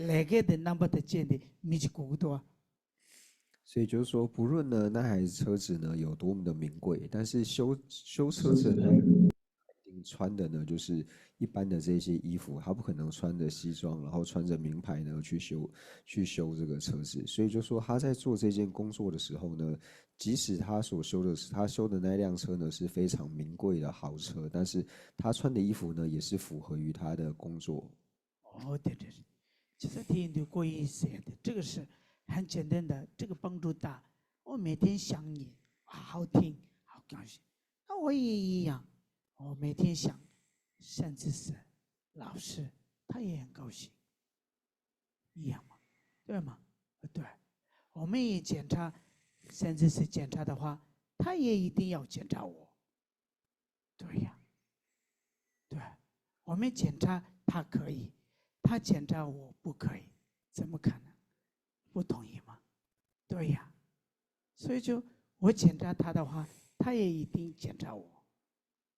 那个的那么的见的米奇古多。所以就是说，不论呢那台车子呢有多么的名贵，但是修车子的人穿的呢就是一般的这些衣服，他不可能穿着西装，然后穿着名牌呢去修这个车子。所以就说他在做这件工作的时候呢，即使他修的那辆车呢是非常名贵的豪车，但是他穿的衣服呢也是符合于他的工作。哦，对对对，其实听的过一些的，这个是很简单的，这个帮助大。我每天想你，好听，好高兴。那我也一样，我每天想，甚至是老师，他也很高兴，一样嘛，对吗？对，我们也检查，甚至是检查的话，他也一定要检查我。对呀，对，我们检查他可以，他检查我不可以，怎么可能？不同意吗？对呀，所以就我检查他的话，他也一定检查我，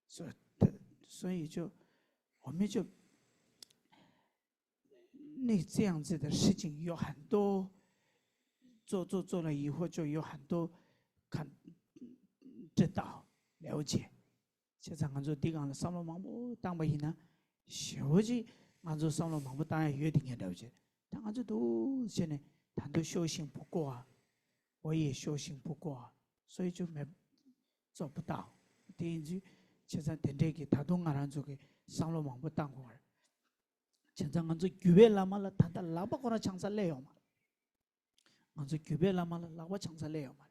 所以所以就我们就那这样子的事情有很多，做了以后就有很多看知道了解。现在俺做地讲了，上了忙不当不行呢，休息俺做上了忙不当然有点了解，但俺这都现在他都修行不过啊，我也修行不过啊，所以就没做不到。第一句，现在等这个他都俺做个上了忙不当过儿，现在俺做举了嘛了，他的老把过来抢上来了嘛，俺做举了嘛了，老把抢上来了嘛。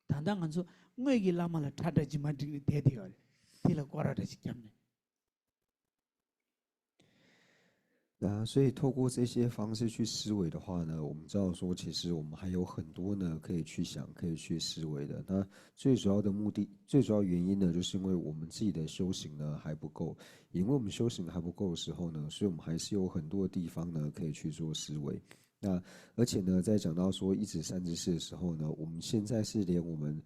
但当俺说我一拉嘛了，他的就嘛这个爹爹了，爹了过来的是怎么？所以透过这些方式去思维的话呢，我们知道说，其实我们还有很多呢可以去想、可以去思维的。那最主要的目的、最主要原因呢，就是因为我们自己的修行呢还不够。因为我们修行还不够的时候呢，所以我们还是有很多地方呢可以去做思维。那而且呢，在讲到说一指三之四的时候呢，我们现在是连我们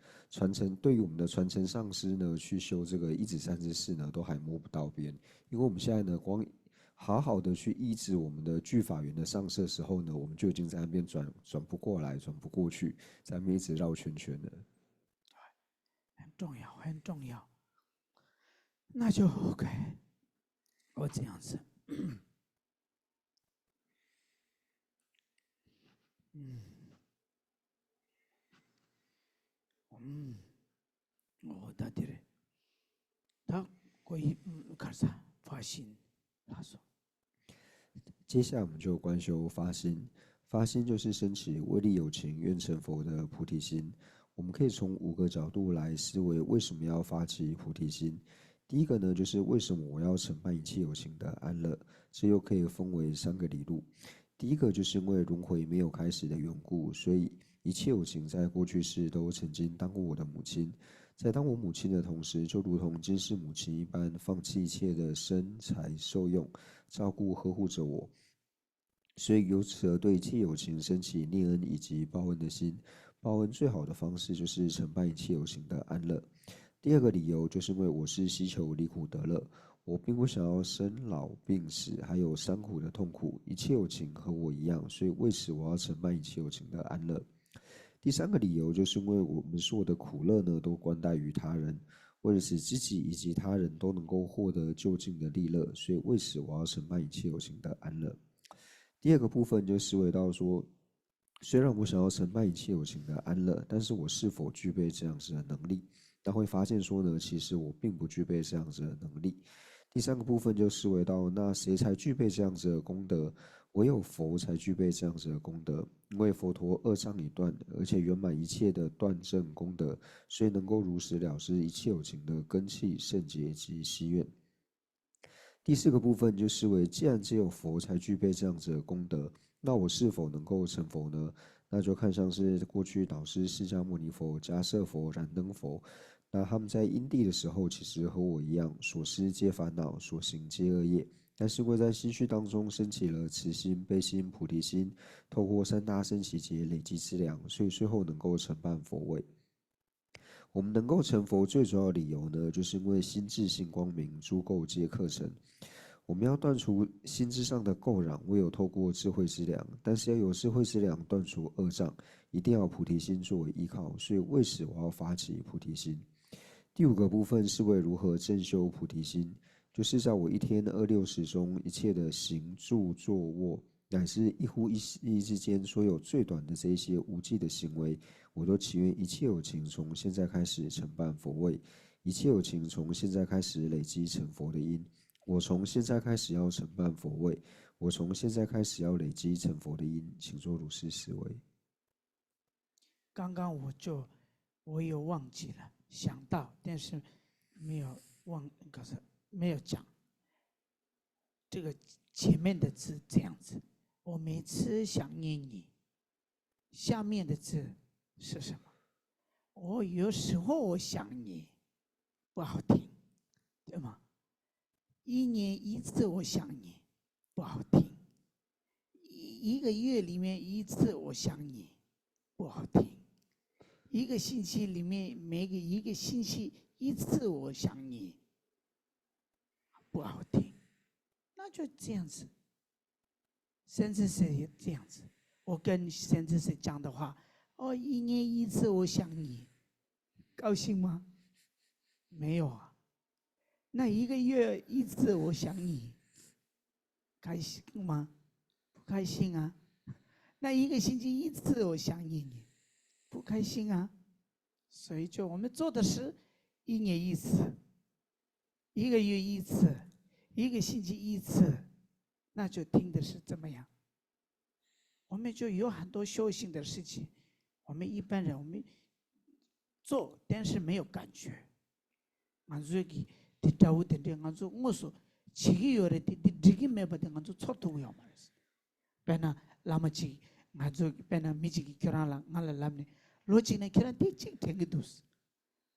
对于我们的传承上师呢去修这个一指三之四呢，都还摸不到边。因为我们现在呢，光好好的去医治我们的具法缘的上色的时候呢，我们就已经在那边转不过来，转不过去，在那边一直绕圈圈了。很重要，很重要。那就 OK，我这样子，我到底嘞，他可以干啥？发心，他说，接下来我们就观修发心，发心就是升起威力有情愿成佛的菩提心。我们可以从5个角度来思维为什么要发起菩提心。第一个呢，就是为什么我要承办一切有情的安乐，这又可以分为3个理路。第一个就是因为轮回没有开始的缘故，所以一切有情在过去世都曾经当过我的母亲，在当我母亲的同时，就如同今世母亲一般，放弃一切的身财受用，照顾呵护着我。所以由此而对一切有情升起念恩以及报恩的心。报恩最好的方式就是承办一切有情的安乐。第二个理由就是因为我是希求离苦得乐，我并不想要生老病死，还有三苦的痛苦，一切有情和我一样，所以为此我要承办一切有情的安乐。第三个理由就是因为我们所有的苦乐呢，都关待于他人，为了使自己以及他人都能够获得就近的利乐，所以为此我要承办一切有情的安乐。第二个部分就思维到说，虽然我想要承办一切有情的安乐，但是我是否具备这样子的能力？但会发现说呢，其实我并不具备这样子的能力。第三个部分就思维到，那谁才具备这样子的功德？唯有佛才具备这样子的功德，因为佛陀二障已断，而且圆满一切的断证功德，所以能够如实了知一切有情的根器、圣洁及希愿。第4个部分就视为，既然只有佛才具备这样子的功德，那我是否能够成佛呢？那就看像是过去导师释迦牟尼佛、迦叶佛、燃灯佛，那他们在因地的时候，其实和我一样，所思皆烦恼，所行皆恶业，但是会在心绪当中升起了慈心、悲心、菩提心，透过3大圣习劫累积资粮，所以最后能够承办佛位。我们能够成佛最主要的理由呢，就是因为心智性光明，诸垢皆克成。我们要断除心智上的垢壤，唯有透过智慧之粮。但是要有智慧之粮断除恶障，一定要有菩提心作为依靠。所以为此我要发起菩提心。第5个部分是为如何正修菩提心，就是在我一天260中，一切的行住坐卧，乃至一呼一吸之间，所有最短的这一些无记的行为，我都祈愿一切有情从现在开始承办佛位，一切有情从现在开始累积成佛的因。我从现在开始要承办佛位，我从现在开始要累积成佛的因，请做如是思维。刚刚我有忘记了，想到但是没有可是没有讲。这个前面的字这样子，我每次想念你，下面的字是什么？我有时候我想你，不好听，对吗？1年1次我想你，不好听。1个月里面1次我想你，不好听。1个星期里面1个星期1次我想你，不好听。那就这样子，甚至是也这样子。我跟甚至是讲的话，1年1次我想你，高兴吗？没有啊。那1个月1次我想你，开心吗？不开心啊。那1个星期1次我想你，不开心啊。所以就我们做的是1年1次，1个月1次，1个星期1次，那就听的是怎么样？我们就有很多修行的事情，我们一般人我们做，但是没有感觉。俺自己的找的的，俺做我说7个月的这个没把的，俺做错都要嘛是。本来那么几，俺做本来没几个客人了，俺来làm呢，逻辑呢客人听听听个都是，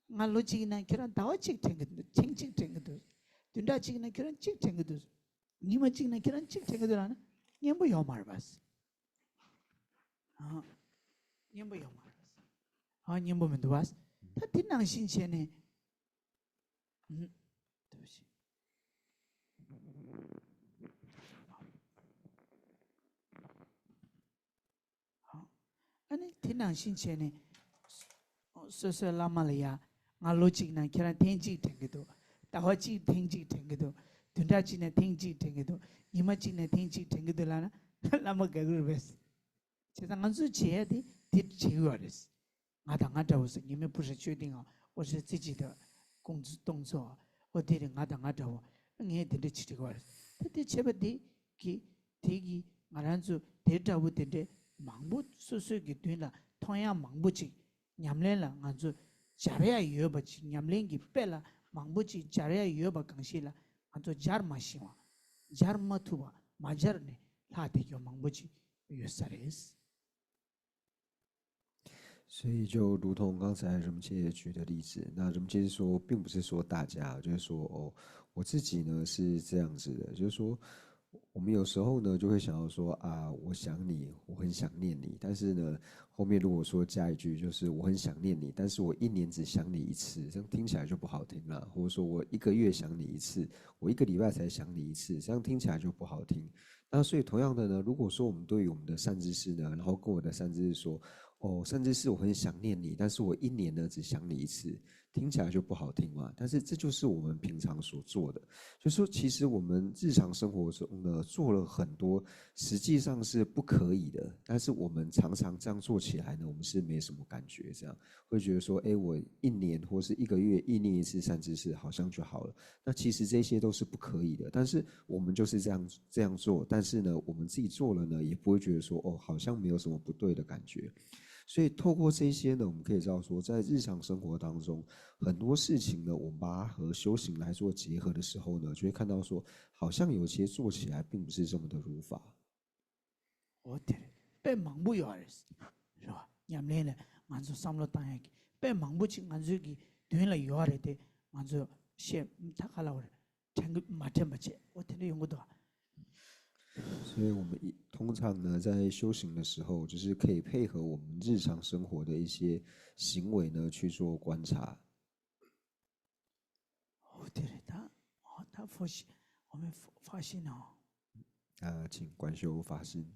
俺逻辑呢客人打我听听个都，听听听个都是，对那几个呢客人听听个都是，你们几个呢客人听听个都啦呢，你不要嘛是。你不要嘛是，你不明白是，他挺难新鲜的。对不起。好，你挺难新鲜的。说拉玛利亚，俺逻辑呢，可能听几听个多，大伙几听几听个多，对他几呢听几听个多，你们几呢听几听个多啦呢？那么个个呗是，其实俺是接的，听我的是，俺找是，你们不是决定啊，我是自己的动作，我对的俺找，你对的起个，他对前边的给提俺就对找我对的，忙不说给对了，同样忙不起。냠lên là ngàn rồi chả ra yếu bả chỉ 냠lên cái bè là mang bút chỉ chả ra yếu bả càng xí là ngàn rồi jar mà xí mà jar mà thu mà jar này là để cho mang bút chỉ yếu sao đấy。所以就如同刚才人杰举的例子，那人杰说，并不是说大家，就是说哦，我自己呢是这样子的，就是说，我们有时候呢就会想要说啊，我想你，我很想念你，但是呢，后面如果说加一句就是我很想念你，但是我1年只想你1次，这样听起来就不好听了。或者说我1个月想你1次，我1个礼拜才想你1次，这样听起来就不好听。那所以同样的呢，如果说我们对于我们的善知识呢，然后跟我的善知识说，哦，甚至是我很想念你，但是我1年呢只想你1次，听起来就不好听嘛。但是这就是我们平常所做的，就是说其实我们日常生活中呢做了很多，实际上是不可以的，但是我们常常这样做起来呢，我们是没什么感觉，这样会觉得说，哎，我1年或是1个月意念1次善知识好像就好了。那其实这些都是不可以的，但是我们就是这样做，但是呢，我们自己做了呢，也不会觉得说，哦，好像没有什么不对的感觉。所以透过这些呢，我们可以知道说，在日常生活当中，很多事情呢，我们把它和修行来做结合的时候呢，就会看到说，好像有些做起来并不是这么的如法。我对，被忙不要的是吧？냠lên là俺就上了当下去，被忙不起俺就给对了要的，俺就先他看了我，听个马天不接，我听得用不到。所以我们通常呢，在修行的时候，就是可以配合我们日常生活的一些行为呢去做观察。对，他佛系，我们发心哦。请观修发心。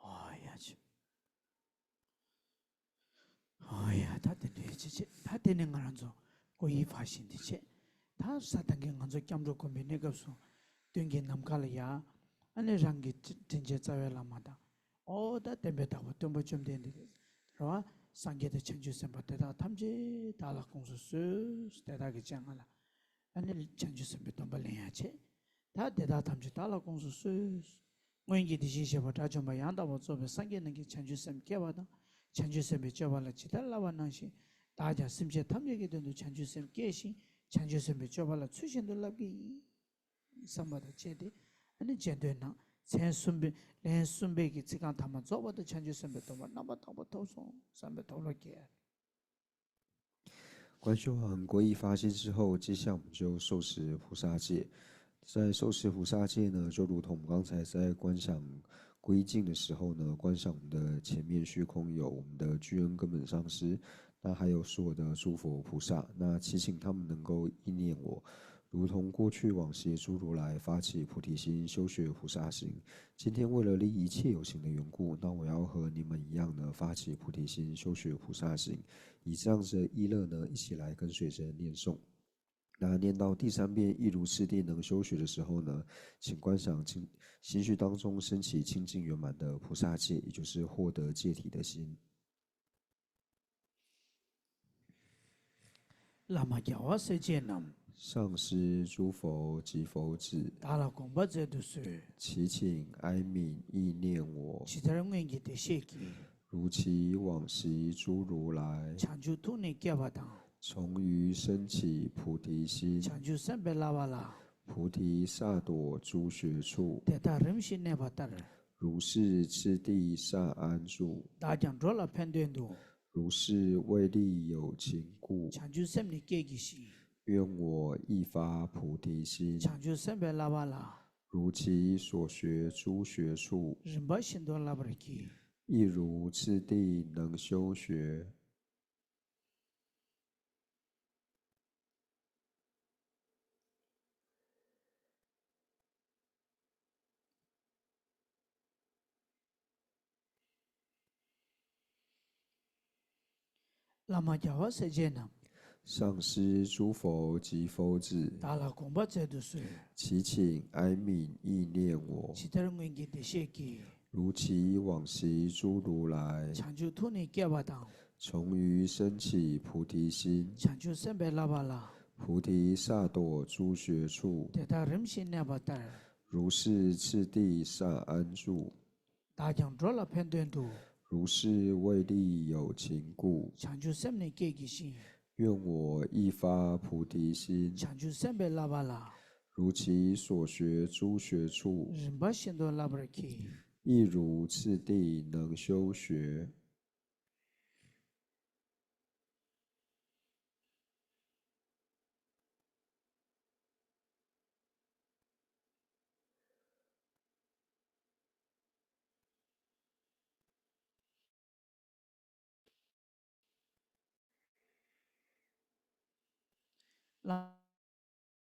哎呀去，哎呀，他的那些，他的那个人做，我一发现的些，他啥当个人做讲着过没那个说，对个南卡了呀，俺那让个真正在外拉嘛的，哦，他特别大，我都不准备的，是吧？上个的成就什么得到，他们这打了公司是得到个奖了，俺那成就什么都不连下去， 다 대다 탐지 달라 공수 수 원기 디시셔 다 좀 양다 뭐做 상계는 게 천주섬 깨와다 천주섬에 쪄발라 지달라와나시 다자 심제 탐지게 된도 천주섬 깨시 천주섬에 쪄발라 추신도 랍기 삼바다 제데 아니 제데나 센숨베 렌숨베기 지간 담아 저버도 천주섬에 또 나바 타고 도송 삼베 돌로게 观修完皈依发心之后，接下来我们就受持菩萨戒。在受持菩萨戒呢，就如同我们刚才在观想皈依境的时候呢，观想我们的前面虚空有我们的具恩根本上师，那还有所有的诸佛菩萨，那祈请他们能够意念我，如同过去往昔诸如来发起菩提心，修学菩萨行。今天为了利益一切有情的缘故，那我要和你们一样呢，发起菩提心，修学菩萨行。以这样子的意乐呢，一起来跟随着念诵。那念到第3遍亦如次第能修学的时候呢，请观想心绪当中升起清净圆满的菩萨戒，也就是获得戒体的心。라마 야와 세제남 上师诸佛及佛子， 달라 공바제도스 祈请哀悯意念我， 지다랑wen기 대시기 如其往昔诸如来， chanju tuni gyabadang 从于升起菩提心， chanju sambe lavala 菩提萨埵诸学处， teta rimshi nebatar 如是次第萨安住， dajang rola pendendu 如是为利有情故， chanju samni kegishi 愿我亦发菩提心， chanju sambe lavala 如其所学诸学处， rimba shindo labraki 亦如次第能修学。lama yawa sejenam 上师诸佛及佛子， 달라 공바제도스 祈请哀悯意念我， 지다랑wen기 대시기 如其往昔诸如来， chanju tuni gyabadang 从于升起菩提心， chanju sambe lavala 菩提萨埵诸学处， teta rimshi nebatar 如是次第萨安住， dajang rola pendendu 如是为利有情故， chanju samni kegishi 愿我亦发菩提心， chanju sambe lavala 如其所学诸学处， rimba shindo labraki 亦如次第能修学。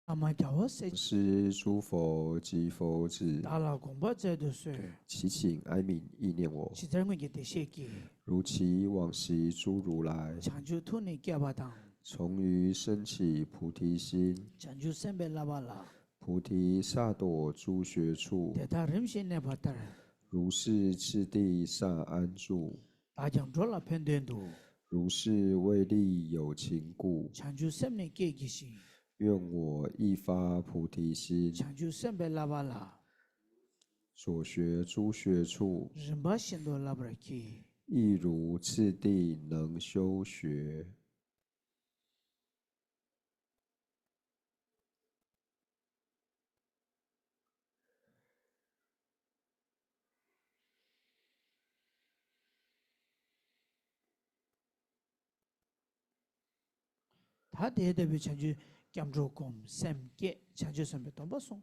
lama yawa sejenam 师诸佛及佛子， 달라 공바제도스 祈请哀悯意念我， 지다랑wen기 대시기 如其往昔诸如来， chanju tuni gyabadang 从于升起菩提心， chanju sambe lavala 菩提萨埵诸学处， teta rimshi nebatar 如是次第萨安住， dajang rola pendendu 如是为利有情故， chanju samni kegishi 愿我亦发菩提心， chanju sambe lavala 所学诸学处， rimba shindo labraki 亦如次第能修学。다 대대비 chanju gyamdro kom semke chanju sambe tombasong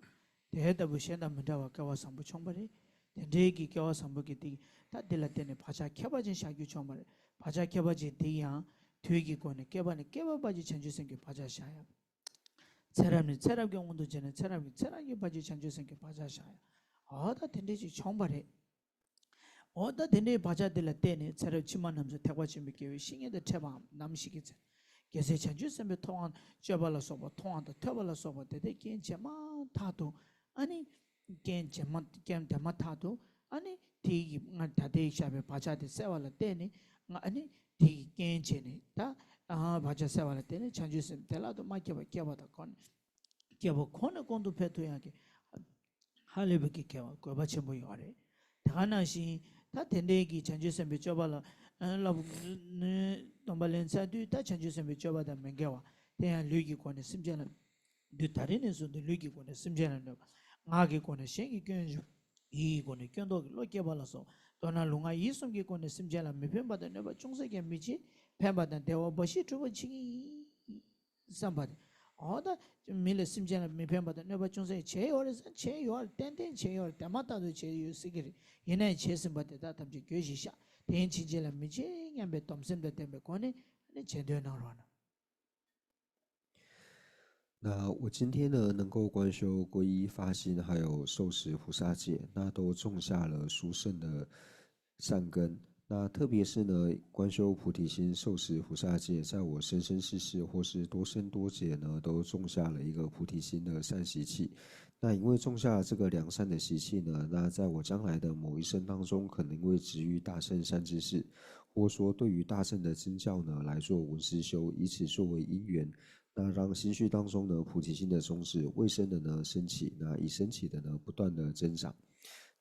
대대비 shenda 문다와 kawa sambu chongbari dendegi kawa sambu ki di ta dilatene pacha kyabaji shagyu chongbari pacha kyabaji diya tuigi kone kyabaji chanju semke pacha shaya 사람이 사람의 온도 전에 사람이 바지 chanju semke pacha shaya 어다 dendegi chongbari 어다 dendegi pacha dilatene 사람 chiman namso tegwa chimike shingede teba namshiki 계세 chanju sembe 통한 쩌발라 소바 통한다 tö발라 소바 데데 겐 제마 타도 아니 겐 제마 겐 데마 타도 아니 디기 nga 다데 샤베 바자데 세발라 데니 아니 디기 겐 제네 다 바자 세발라 데니 chanju sem 텔라도 마케바 께바다 건 께바 코네 콘도 페토야게 할리베기 개와 고바 첨부 요래 다나시 다 텐데기 chanjusembe chobala la tombalensa du ta chanjusembe chobada mengewa te lugi kone simjana du tarine so de lugi kone simjana no ngagi kone shengi kyenju 이 kone kyendo lo kebala so dona lunga yisumgi kone simjana mepembada neba chungsege michi pembada dewa bashi chuba chigi sambade 어다 밀레 심지나 미편바다 내가 중세 제요를 제요 땡땡 제요 때마다도 제요 쓰기를 얘네 제심바다 담지 교시샤 대인치질라 미지 냠베 덤심데 때문에 거네 제대로 나와나 那我今天呢，能够观修皈依发心，还有受持菩萨戒，那都种下了殊胜的善根。那特别是呢，观修菩提心、受持菩萨戒，在我生生世世或是多生多劫呢，都种下了一个菩提心的善习气。那因为种下了这个良善的习气呢，那在我将来的某一生当中，可能会值遇大圣善知识，或说对于大圣的经教呢来做闻思修，以此作为因缘。那让心绪当中呢，菩提心的种子未生的呢升起，那已升起的呢不断的增长。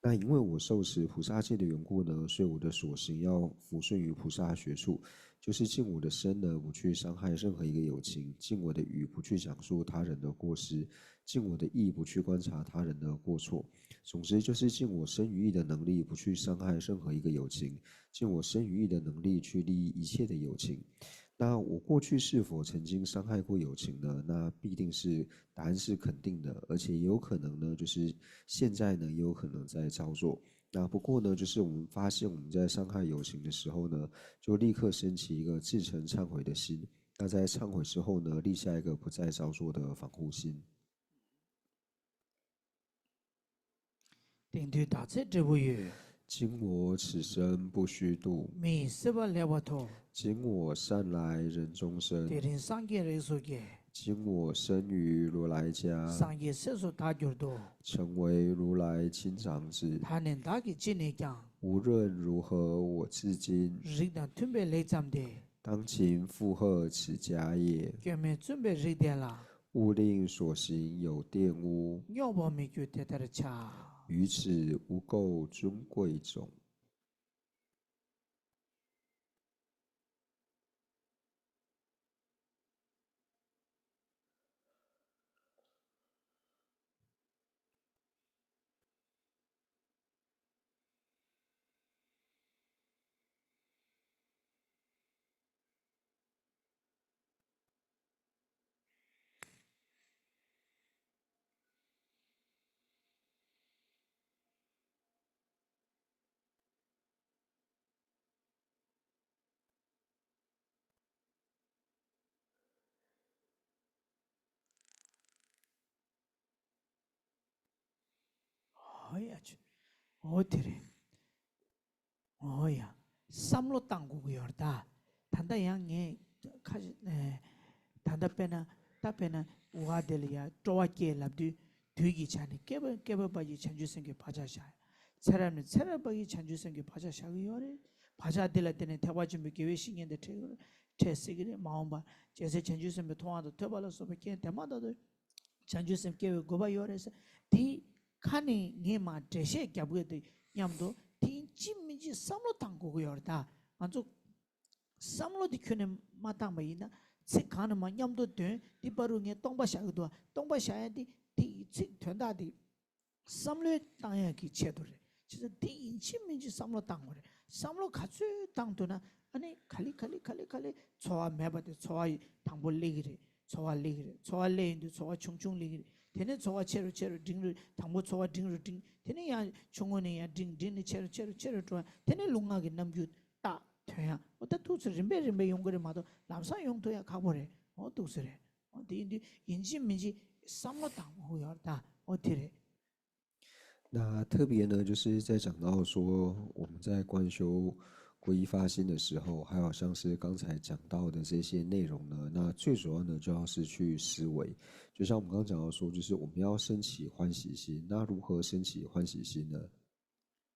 那因为我受持菩萨戒的缘故呢，所以我的所行要服顺于菩萨学处，就是尽我的身呢不去伤害任何一个有情，尽我的语不去讲述他人的过失，尽我的意不去观察他人的过错。总之就是尽我身语意的能力不去伤害任何一个有情，尽我身语意的能力去利益一切的有情。那我过去是否曾经伤害过友情呢？那必定是答案是肯定的，而且也有可能呢，就是现在呢也有可能在操作。那不过呢，就是我们发现我们在伤害友情的时候呢，就立刻升起一个自诚忏悔的心。那在忏悔之后呢，立下一个不再操作的防护心。顶对大彻之不语，今我此生不虚度，米斯巴列巴托，今我善来人中生，대린 상계 레소게， 今我生于如来家， 상계 세소 다결도， 成为如来亲长子。 타는 다기 진행장， 无论如何，我至今 릭단 tumbe 레잠데， 当勤负荷此家业， 겸에 준비 릭데라， 勿令所行有玷污， 녀범이 규태다르차。 于此无垢尊贵种。어야지, 어디래? 어야, 삼로 땅국이었다. 단다 양에 카지 네, 단다 빼나 따빼나 우아델이야 쪼와께 랍디 뒤기 전에 깨버바지 천주생게 바자샤. 사람은 사람바기 천주생게 바자샤기요래. 바자델라 때는 대화좀 기회 신경데 테스기래 마음바 제세 천주생게 통화도 tö발어서 게 대마다도 천주생게 고바요래서 디 칸이 니마 대세 갸부에도 냠도 딘찜미지 삼로 당고고요다 만족 삼로 디큐네 마땅바이나 츠카는 냠도 돼 디바루게 똥바샤도 똥바샤야디 디츠 된다디 삼로 땅야기 체도래 진짜 딘찜미지 삼로 당고래 삼로 같이 당도나 아니 칼리 초아 매바데 초아 당볼리기래 초아 리기래 초아 레인도 초아 충충리기래 테네 초아 체로 딩르 당보 초아 딩르 딩 테네 야 총원에 야 딩딩 체로 또 테네 룽하게 남주 딱 돼야 어때 투스 림베 용거를 마도 남사 용도야 가보래 투스래 디인디 인심민지 삼로 당고야다 어디래 那特别呢，就是在讲到说我们在观修皈依发心的时候，还有像是刚才讲到的这些内容呢，那最主要呢就要是去思维，就像我们刚刚讲到说，就是我们要升起欢喜心。那如何升起欢喜心呢？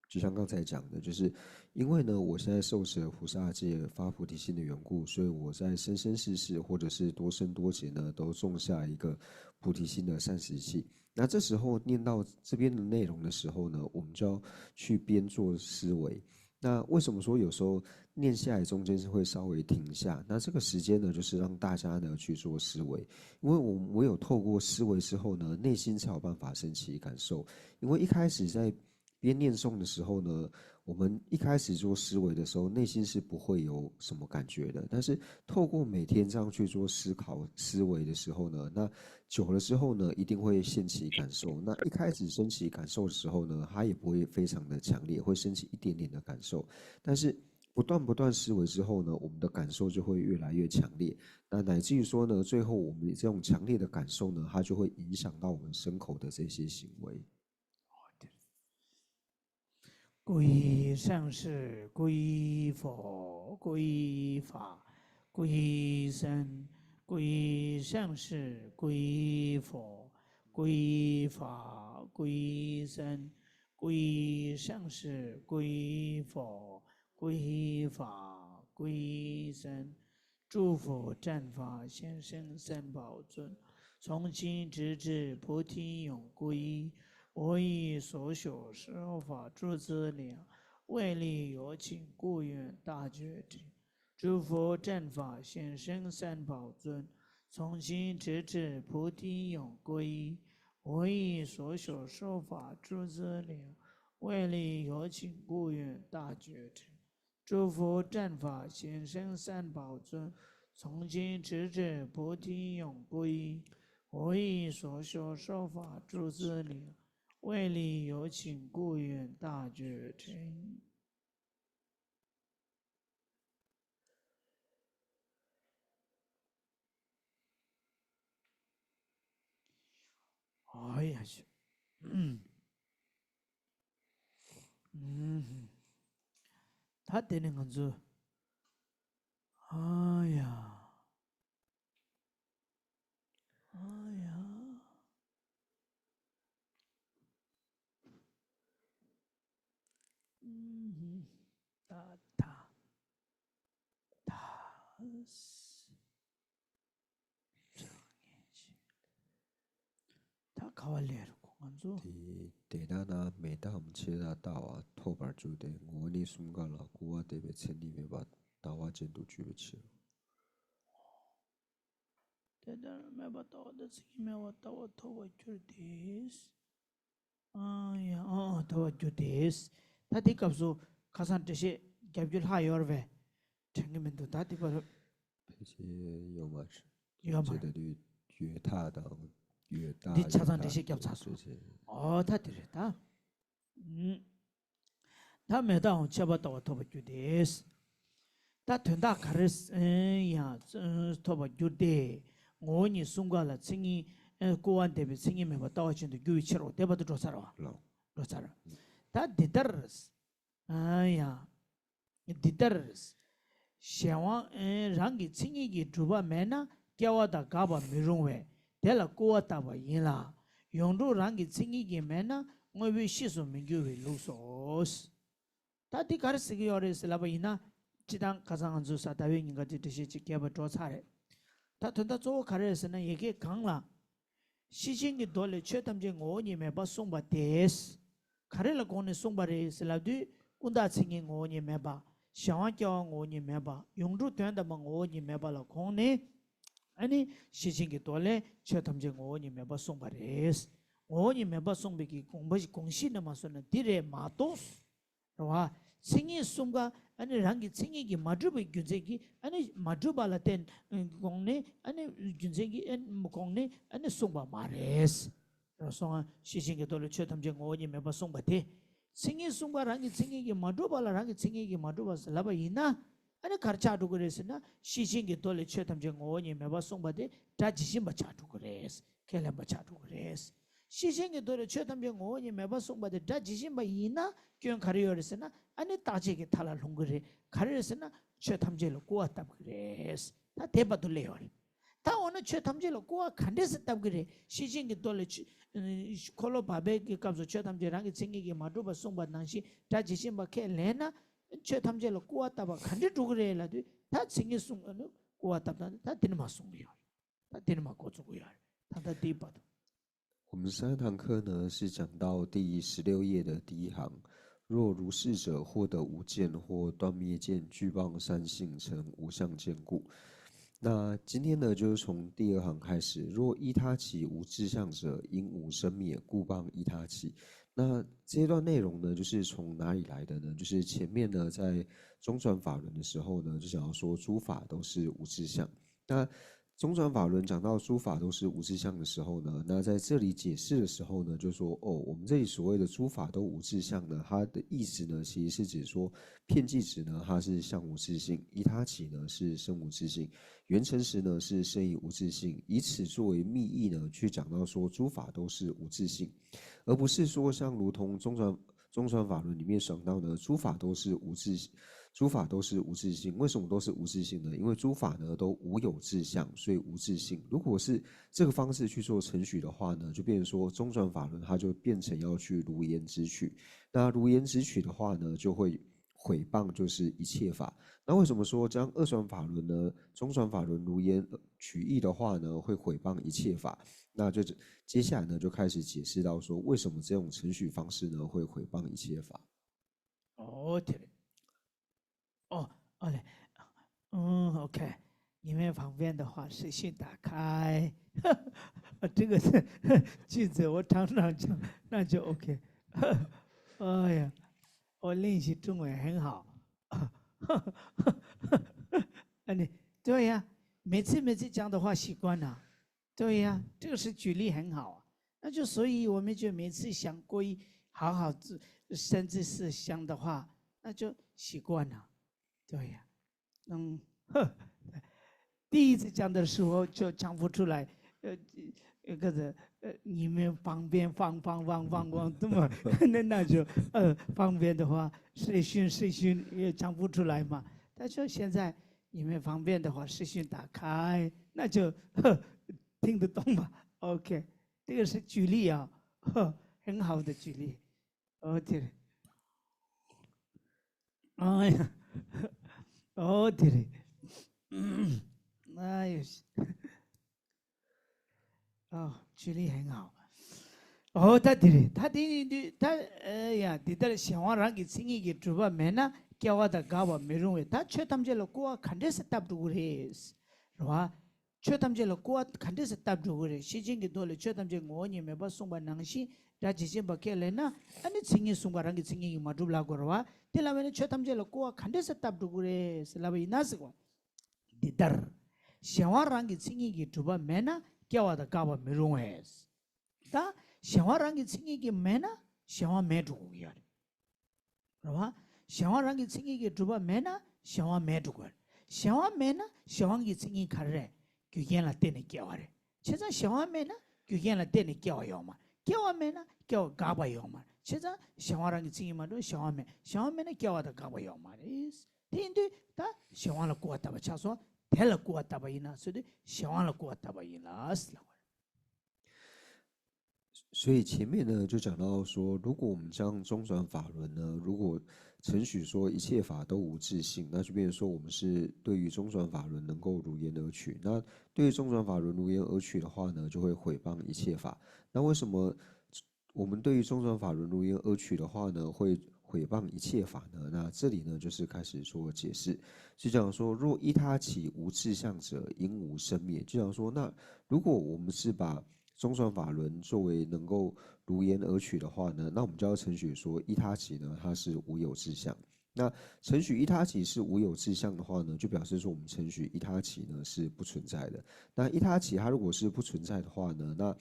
就像刚才讲的，就是因为呢，我现在受持了菩萨戒发菩提心的缘故，所以我在生生世世或者是多生多劫呢，都种下一个菩提心的善习气。那这时候念到这边的内容的时候呢，我们就要去边做思维。那为什么说有时候念下来中间是会稍微停下？那这个时间呢，就是让大家呢去做思维，因为我们唯有透过思维之后呢，内心才有办法升起感受。因为一开始在边念诵的时候呢，我们一开始做思维的时候，内心是不会有什么感觉的。但是透过每天这样去做思考、思维的时候呢，那久了之后呢，一定会现起感受。那一开始升起感受的时候呢，它也不会非常的强烈，会升起一点点的感受。但是不断思维之后呢，我们的感受就会越来越强烈。那乃至于说呢，最后我们这种强烈的感受呢，它就会影响到我们身口的这些行为。皈依上师，皈依佛，皈依法，皈依僧，皈依上师，皈依佛，皈依法，皈依僧，皈依上师，皈依佛，皈依法，皈依僧。诸佛赞法先生三宝尊，从今直至菩提永皈依。我以所修十法诸资粮，为利有情，故愿大觉之。诸佛正法显生三宝尊，从今直至菩提永皈依。我以所修十法诸资粮，为利有情，故愿大觉之。诸佛正法显生三宝尊，从今直至菩提永皈依。我以所修十法诸资粮，为利有情，故愿大觉成。哎呀，他得那个字，哎呀，哎呀，哒哒哒是，他考完来了，工作。第那那每当我们切那到啊，托板住的，我你松个了，我得被千里面把大瓦监督举起。但没把到的事情没把到我头我就得是，哎呀，哦，头我就得是，他的告诉卡上这些感觉还有呗，成个门都他的把它这些有嘛？有嘛？这的越大的越大。你查上这些叫查说？这些哦，他的他，他没到切把到我头我就得是，他屯大卡的是，哎呀，头我就得。我你送过了，生意过完对不？生意没把到钱的给吃了，对不？都做啥了？做啥了？他的得是，哎呀，的得是，想往让给生意给做吧没呢？叫我的干吧没用喂，得了过打吧赢了，用着让给生意给没呢？我为洗手没给为啰嗦是，他的卡是个要的是那不赢呢？这当卡上做啥？大约人家这些去给不做啥嘞？他同他做卡的时呢，也给讲了，事情的多了，却他们我你没把送把得死，卡的了讲的送把的是那对，我打情的我你没把，想要叫我你没把，用着短的嘛我你没把了讲呢，安尼事情的多了，却他们我你没把送把的死，我你没把送给公不是公信的嘛，说呢，敌人马多，是吧？生意送个。아니 랑기 챙기기 마주비 균세기 아니 마주발라 땐 공네 아니 균세기 공네 아니 송바 마레스 송아 시신게 돌을 쳐탐제 오니 매바 송바테 생이 송바 랑기 챙기기 마주발라 랑기 챙기기 마주바스 라바 이나 아니 가르차도 그랬으나 시신게 돌을 쳐탐제 오니 매바 송바데 다 지신바 차도 그랬어 켈레바 차도 그랬어 시신게 돌을 쳐탐제 오니 매바 송바데 다 지신바 이나 교연 가르요랬으나 아니 따지게 탈라 롱그레 가르스나 쉐탐제로 꼬았다 그래스 다 대바도 레요 다 오늘 최 탐지로 고아 칸데스 답 그래 시진기 돌레 콜로 바베기 값서 최 탐지랑이 생기기 마도바 송바 당시 다 지신 바케 레나 최 탐지로 고아 답 칸데 두그래라도 다 생기 송는 고아 답 다 되는 송이야 다 되는 고주고야 다 뒤바도 我们上一堂课呢是讲到第16页的第一行，若如是者获得无见或断灭见，具谤三性，成无相见故。那今天呢，就是从第2行开始。若依他起无志向者，因无生灭，故谤依他起。那这一段内容呢，就是从哪里来的呢？就是前面呢，在中转法轮的时候呢，就想要说诸法都是无志向。那中转法轮讲到诸法都是无志向的时候呢，那在这里解释的时候呢，就说我们这里所谓的诸法都无志向呢，它的意思呢，其实是指说遍计指呢，它是相无自性；依他起呢是生无自性；缘成实呢是生亦无自性。以此作为密意呢，去讲到说诸法都是无自性，而不是说像如同中转法轮里面讲到呢，诸法都是无自性。诸法都是无自性，为什么都是无自性呢？因为诸法呢都无有自相，所以无自性。如果是这个方式去做程序的话呢，就变成说中转法轮它就变成要去如言直取。那如言直取的话呢，就会毁谤就是一切法。那为什么说将二转法轮呢，中转法轮如言取义的话呢，会毁谤一切法？那就接下来呢就开始解释到说，为什么这种程序方式呢会毁谤一切法？对。嘞，OK，你们方便的话，视讯打开，这个是句子，我常常讲，那就 OK。哎呀，我练习中文很好，对呀，每次讲的话习惯了，对呀，这个是举例很好啊，那就所以我们就每次想过一好好甚至是想的话，那就习惯了。对呀，第一次讲的时候就讲不出来，你们方便放，这么那就方便的话，视讯也讲不出来嘛。但是现在你们方便的话，视讯打开，那就听得懂嘛。OK， 这个是举例啊，很好的举例。对，哎呀。对嘞，哎呦，举例很好。他对嘞，他哎呀，他想往让给生意给做吧，没那叫我的搞吧，没认为他缺他们这了过，肯定是答不住的，是吧？缺他们这了过，肯定是答不住的。西京给多了，缺他们这我你没把送吧能行，然后这些把给来那，你生意送吧让给生意嘛做不了过吧？Tilamene chotamje ko khande se tab dugure selaba inasgo didar shawarangi singi gi tuba mena kyawa da kaba merunges ta shawarangi singi gi mena shawa me dugu yar raba shawarangi singi gi tuba mena shawa me dugu shawa mena shawangi singi kharre gyugen la tene kyaware cheza shawa mena gyugen la tene kyawa yoma kyawa mena kyawa gaba yoma 제가 샤와랑이 징이마도 샤와메는 겨와다 가봐요 말이스 근데 다 샤와를 꾸었다 봐 차서 될 꾸었다 봐 이나所以 샤와를 꾸었다 봐 이나 所以前面呢就讲到说，如果我们将中转法轮呢，如果承许说一切法都无自性，那就变成说我们是对于中转法轮能够如言而取。那对于中转法轮如言而取的话呢，就会毁谤一切法。那为什么我们对于中转法轮如言而取的话呢，会毁谤一切法呢？那这里呢，就是开始说解释，就讲说，若依他起无志向者，因无生灭。就讲说，那如果我们是把中转法轮作为能够如言而取的话呢，那我们就要承许说，依他起呢，它是无有志向。那承许依他起是无有志向的话呢，就表示说我们承许依他起呢是不存在的。那依他起它如果是不存在的话呢，那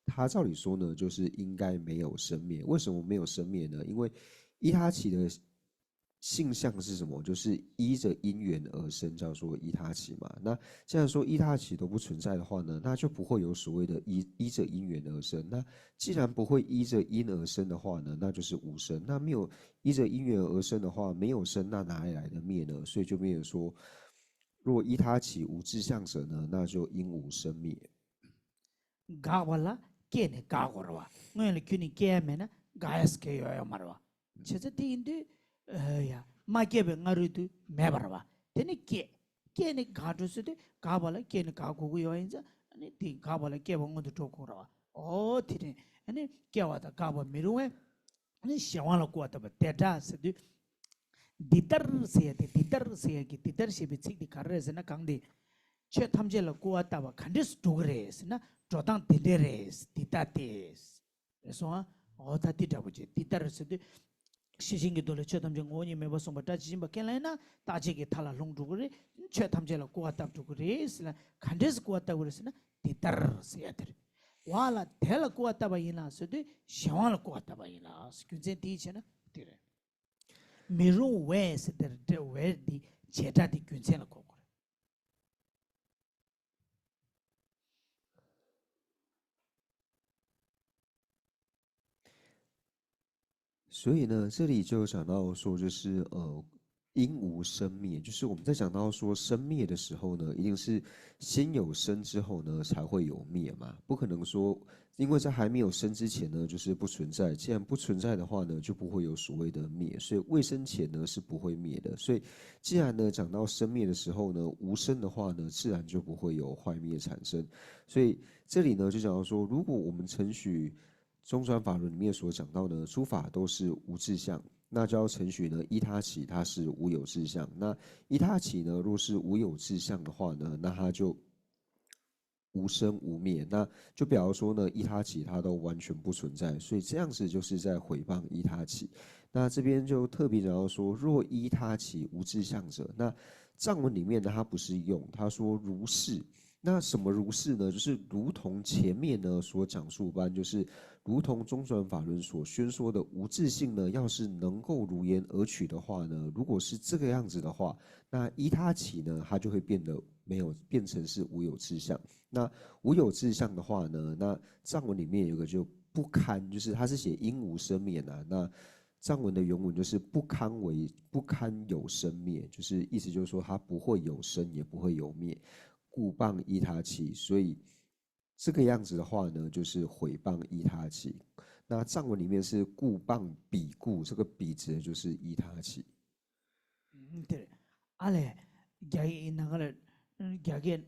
它照理说呢，就是应该没有生灭。为什么没有生灭呢？因为依他起的性相是什么？就是依着因缘而生，叫做依他起嘛。那既然说依他起都不存在的话呢，那就不会有所谓的依着因缘而生。那既然不会依着因而生的话呢，那就是无生。那没有依着因缘而生的话，没有生，那哪里来的灭呢？所以就变成说，若依他起无志向者呢，那就应无生灭。가발라 깨네 가고로와 너는 균이 깨면은 가야스케요야 말와 제자 티인데 야 마케베 나루도 매버와 되니 깨네 가두스데 가발라 깨네 가고고요 인자 아니 티 가발라 깨봉도 좋고로와 어 티네 아니 깨와다 가바 미루에 아니 시원을 꼬았다 대다스데 디터세기 디터시비 찍디 카르스나 강디 che thamje la ko atawa khandis dogres na jodang tederes titates so o ta titabuji titares de shishingi dole che thamje ngoni meba somba ta jimba kenla na ta je ge thala long dogre che thamje la ko atab dogres la khandis ko atawres na titars yater wala thela ko ataba ina so de shawal ko ataba ina skünze ti che na tire meru wes de wer di cheta di künze la ko所以呢，这里就讲到说，就是因无生灭，就是我们在讲到说生灭的时候呢，一定是先有生之后呢才会有灭嘛，不可能说因为在还没有生之前呢就是不存在，既然不存在的话呢，就不会有所谓的灭，所以未生前呢是不会灭的。所以既然呢讲到生灭的时候呢，无生的话呢，自然就不会有坏灭产生。所以这里呢就讲到说，如果我们承许中转法轮里面所讲到的诸法都是无志向，那就要承许呢依他起它是无有志向。那依他起呢，若是无有志向的话呢，那它就无生无灭。那就表示说呢，依他起它都完全不存在，所以这样子就是在毁谤依他起。那这边就特别讲到说，若依他起无志向者，那藏文里面呢，它不是用，他说如是。那什么如是呢？就是如同前面呢所讲述般，就是如同中转法轮所宣说的无自性呢，要是能够如言而取的话呢，如果是这个样子的话，那依他起呢，它就会变得没有变成是无有志向。那无有志向的话呢，那藏文里面有个就不堪，就是它是写因无生灭啊。那藏文的原文就是不堪有生灭，就是意思就是说它不会有生，也不会有灭。故谤依他起，所以这个样子的话呢，就是毁谤依他起。那藏文里面是故谤彼故，这个彼指的就是依他起。对，阿嘞，야이나가를야게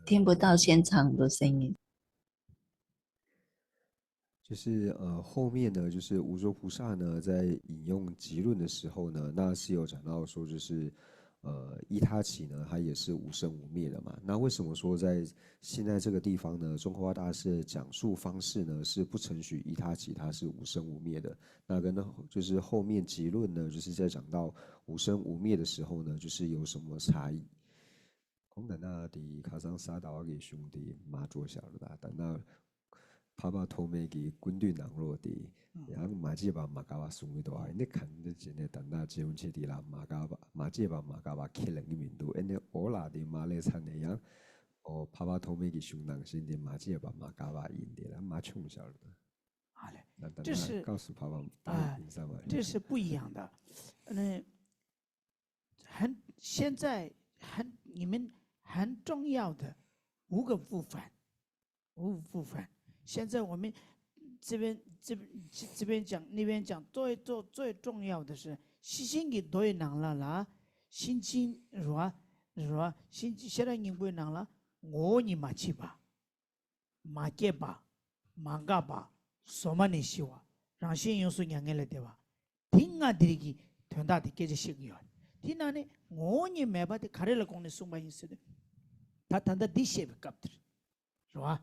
听不到现场的声音。就是后面呢，就是无著菩萨呢在引用集论的时候呢，那是有讲到说，就是依他起呢，它也是无生无灭的嘛。那为什么说在现在这个地方呢，中华大师的讲述方式呢是不承许依他起它是无生无灭的？那跟就是后面集论呢，就是在讲到无生无灭的时候呢，就是有什么差异？讲等那伫卡上沙岛给兄弟妈做小了啦，等那。爸爸托美给军队人落地，然后马吉巴马嘎巴送去多，你看的真的，但那结婚前的啦，马吉巴马嘎巴开了个名度，因为我拉的马来产那样，哦，爸爸托美给兄弟先的马吉巴马嘎巴赢的啦，马穷小了。好嘞，这是告诉爸爸这是不一样的。现在你们很重要的5个部分，现在我们这边讲，那边讲，最重要的是细心给多人了啦，心情是吧？心情现在人不能了，我你马去吧，马给吧，马嘎吧，什么你希望？让心用是两个来对吧？听啊，这个团大的给这些个，听啊呢，我你买吧的，卡里了讲的送吧意思的。다 단다 디셰베 갑들. 좋아.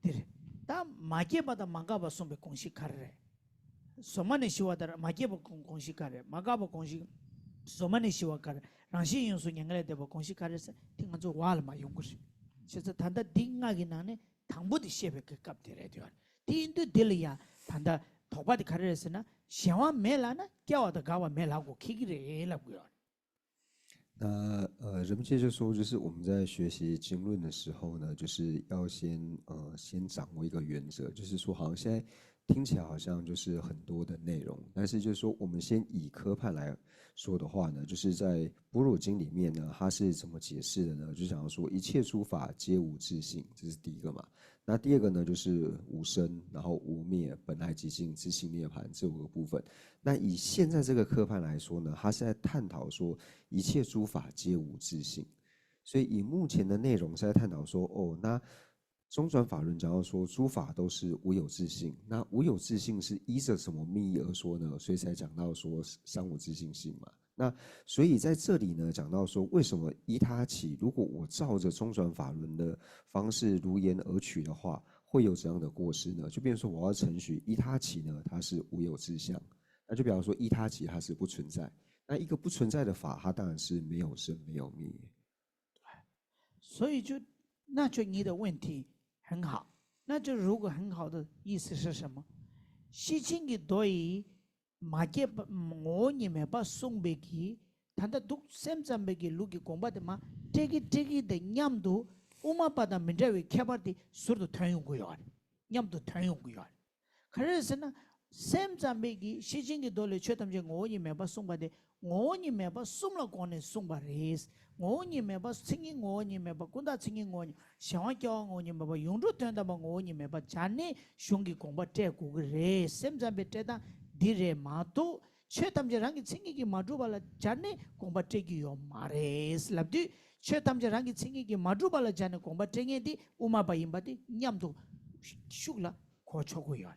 디레. 다 마게바다 마가바 sombe 공식하래. 소만의 시와다 마게바 공식하래. 마가바 공식 소만의 시와카래. 랑시 용수 냥래 데바 공식하래서 팅만조 와르마 용구시. 그래서 단다 딩하기 나네 당부디 셰베 갑들에 돼요. 딘도 딜이야. 단다 도바디 카레스나 시와 메라나 겨와다 가와 메라고 키기래라고요.人们接着说，就是我们在学习经论的时候呢，就是要先掌握一个原则，就是说，好像现在听起来好像就是很多的内容，但是就是说，我们先以科判来说的话呢，就是在般若经里面呢，它是怎么解释的呢？就想要说，一切诸法皆无自性，这是第一个嘛。那第二个呢，就是无生，然后无灭，本来即性，自性涅槃这5个部分。那以现在这个科判来说呢，它是在探讨说一切诸法皆无自性，所以以目前的内容是在探讨说，哦，那中转法轮讲到说诸法都是无有自性，那无有自性是依着什么密意而说呢？所以才讲到说三无自性性嘛。那所以在这里呢，讲到说为什么依他起，如果我照着中转法轮的方式如言而取的话，会有怎样的过失呢？就变成说我要承许依他起呢，它是无有自相，那就比方说依他起它是不存在，那一个不存在的法，它当然是没有生没有灭。所以那就你的问题很好，那就如果很好的意思是什么？西清的对于마게 뭐님에 봐 송베기 단다 독 샘잠베기 루기 공바데마 되기 데 냠도 오마바다 민자위 캐바디 수르도 타용고요 냠도 타용고요 그래서는 샘잠베기 시징기 돌레 최담제 뭐님에 봐 송바데 뭐님에 봐 송라 권에 송바레스 뭐님에 봐 칭이 뭐님에 봐 군다 칭이 뭐니 샤와교 뭐님에 봐 용조 된다 봐 뭐님에 봐 잔네 슝기 공바 때고 그래 샘잠베 때다 디레 마토 최탐제랑이 챙기기 마주발라 자네 공바테기요 마레스 랍디 최탐제랑이 챙기기 마주발라 자네 공바테게디 우마바임바디 냠도 슈글라 고초고요。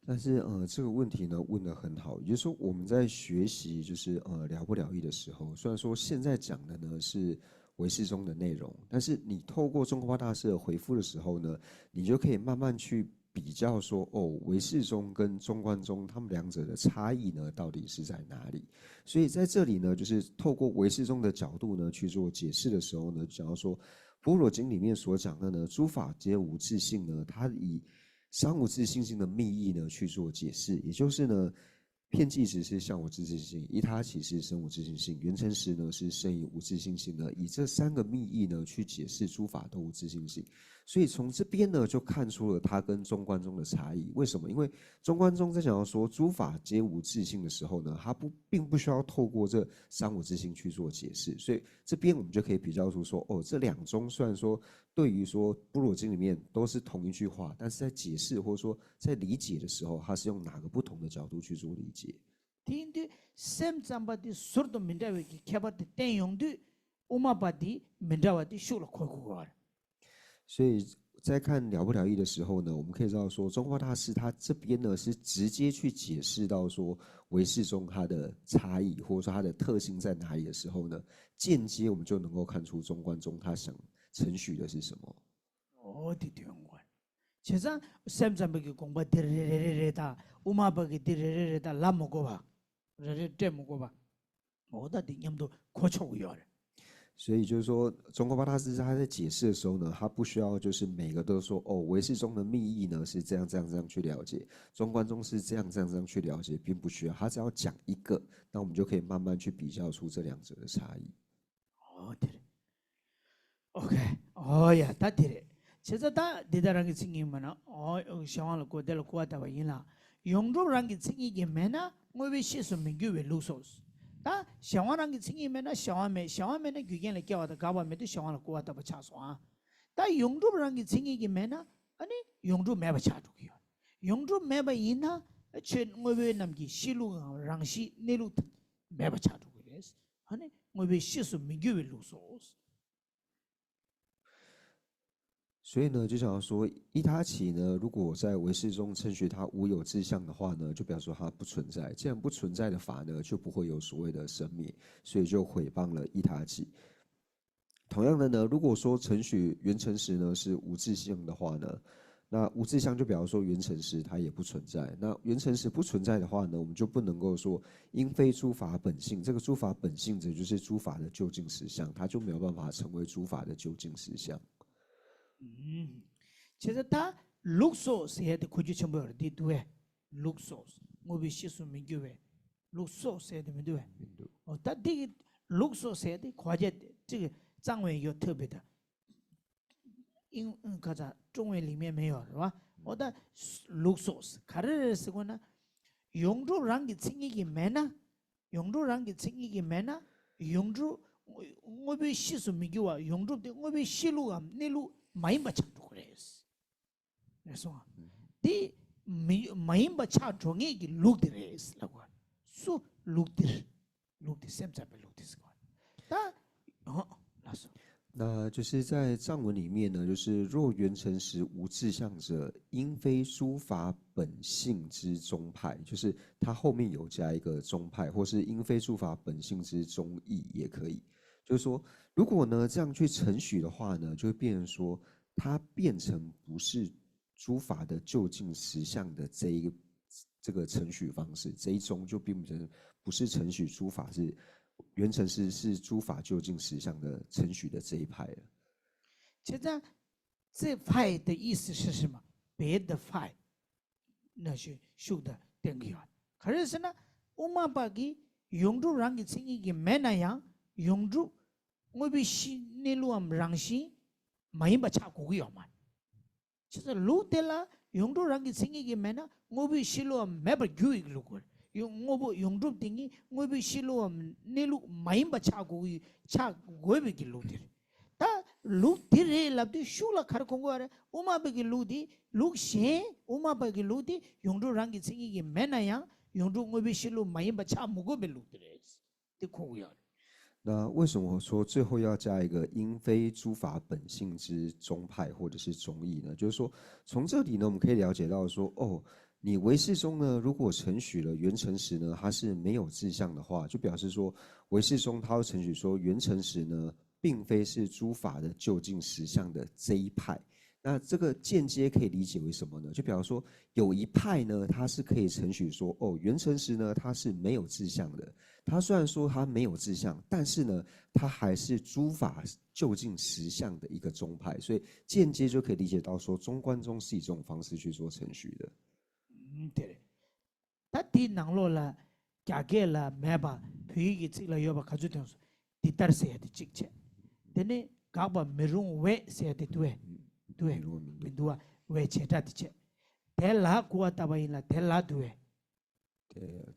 但是这个问题呢问得很好，也就是说我们在学习就是了不了义的时候，虽然说现在讲的呢是唯识中的内容，但是你透过中国大师的回复的时候呢，你就可以慢慢去比较说，哦，唯识宗跟中观宗他们两者的差异呢，到底是在哪里？所以在这里呢，就是透过唯识宗的角度呢去做解释的时候呢，讲到说，般若经里面所讲的呢，诸法皆无自性呢，它以三无自性性的密意呢去做解释，也就是呢，遍计时是相无自性性，依他起是生无自性性，缘成时呢是生以无自性性呢，以这3个密意呢去解释诸法都无自性性。所以从这边呢就看出了它跟中观宗的差异。为什么？因为中观宗在讲到说诸法皆无自性的时候呢，它并不需要透过这三无自性去做解释。所以这边我们就可以比较出说，哦，这2宗虽然说对于说般若经里面都是同一句话，但是在解释或者说在理解的时候，它是用哪个不同的角度去做理解。근데 샘잠바디 수르도 민다웨기 캐바디 땡용디 우마바디 민다와디 슈로 코고거。 所以在看了不了义的时候呢，我们可以知道说，中华大师他这边呢是直接去解释到说唯识中它的差异，或者说它的特性在哪里的时候呢，间接我们就能够看出中观宗他想承许的是什么。어디 되는거？ 세상 샘잠바기 공바 데레레레다 우마바기 데레레레다 라모고바 레레데 모고바 어다디 냠도 고초고요。 所以就是说，中国八大师他在解释的时候呢，他不需要就是每个都说哦，唯识中的密意呢是这样这样这样去了解，中观宗是这样这样这样去了解，并不需要，他只要讲一个，那我们就可以慢慢去比较出这2者的差异。哦，对了 ，OK， 哦呀，他对了，其实他디다랑이 생기면은 샤왕을 고대로 구하다가 이나 용조랑이 생기면은 뭐왜 시스 민규왜 루소스 다 샤왕랑이 생기면은 샤왕메는 규견을 깨워다 가봐면도 샤왕을 구하다 버차소아 다 용조랑이 생기면은 아니 용조 매바 차도기요 용조 매바 이나 chen 뭐왜 남기 시루랑시 내루 매바 차도기레스 아니 뭐왜 시스 민규왜 루소스。 所以呢，就想要说，依他起呢，如果在唯识中称许它无有自相的话呢，就表示说它不存在。既然不存在的法呢，就不会有所谓的生灭，所以就毁谤了依他起。同样的呢，如果说程序原程式呢是无自性的话呢，那无自相就表示说原程式它也不存在。那原程式不存在的话呢，我们就不能够说因非诸法本性。这个诸法本性指就是诸法的究竟实相，它就没有办法成为诸法的究竟实相。其实他luxos 해도 굳이 전부 어디 두에 luxos 뭐비 시수 민교에 luxos 해도 민도에 다디 luxos 해도 과제 这个藏文有特别的，刚才中文里面没有是吧？我的 luxos 가르를 쓰거나 용조랑기 챙기기 매나 용조랑기 챙기기 매나 용조 뭐비 시수 민교와 용조 뭐비 시루가 내루 많이 맞춰도 그래서 그래서 이 마임바 차 종이기 룩드레스 라고 수 룩드 셈잡에 룩드스 다 라서 那就是在藏文里面呢，就是若原成实无自相者，应非诸法本性之宗派，就是它后面有加一个宗派，或是应非诸法本性之宗义也可以。就是说，如果呢这样去承许的话呢，就会变成说，它变成不是诸法的究竟实相的这个承许方式，这一宗就变成不是承许诸法是原成是诸法究竟实相的承许的这一派了。现在这派的意思是什么？别的派那是修的定义啊。可是呢，我们把给用住让给生意给没那样用住，我比西内陆am让西没把差过要嘛。其实路的啦，用住让给生意给没那，我比西路没把久一个路过。我不用住定义，我比西路内陆没把差过我比给路的。다 루디레 랍디 슈라 카르콩고아레 오마베기 루디 룩셰 오마베기 루디 용조랑기 생기기 매나야 용조 ngo비 실로 마이바 차 무고베 루드레스 디코야 那为什么说最后要加一个因非诸法本性之宗派或者是宗义呢？就是说从这里呢，我们可以了解到说，哦，你唯识中呢，如果承许了原成实呢，它是没有自相的话，就表示说唯识中它会承许说原成实呢，并非是诸法的究竟实相的这一派。那这个间接可以理解为什么呢？就比方说有一派呢，它是可以承许说，哦，原成实呢，它是没有自相的。它虽然说它没有自相，但是呢，它还是诸法究竟实相的一个宗派，所以间接就可以理解到说，中观中是以这种方式去做承许的。对。다디 낭로라 갸게라 매바 피기 찍라 여바 가주던 디따르세야디 찍체. 데네 가바 메룬 왜 세야디 두에 두에 민두아 왜 제다디체. 델라 구아타바이나 델라 두에.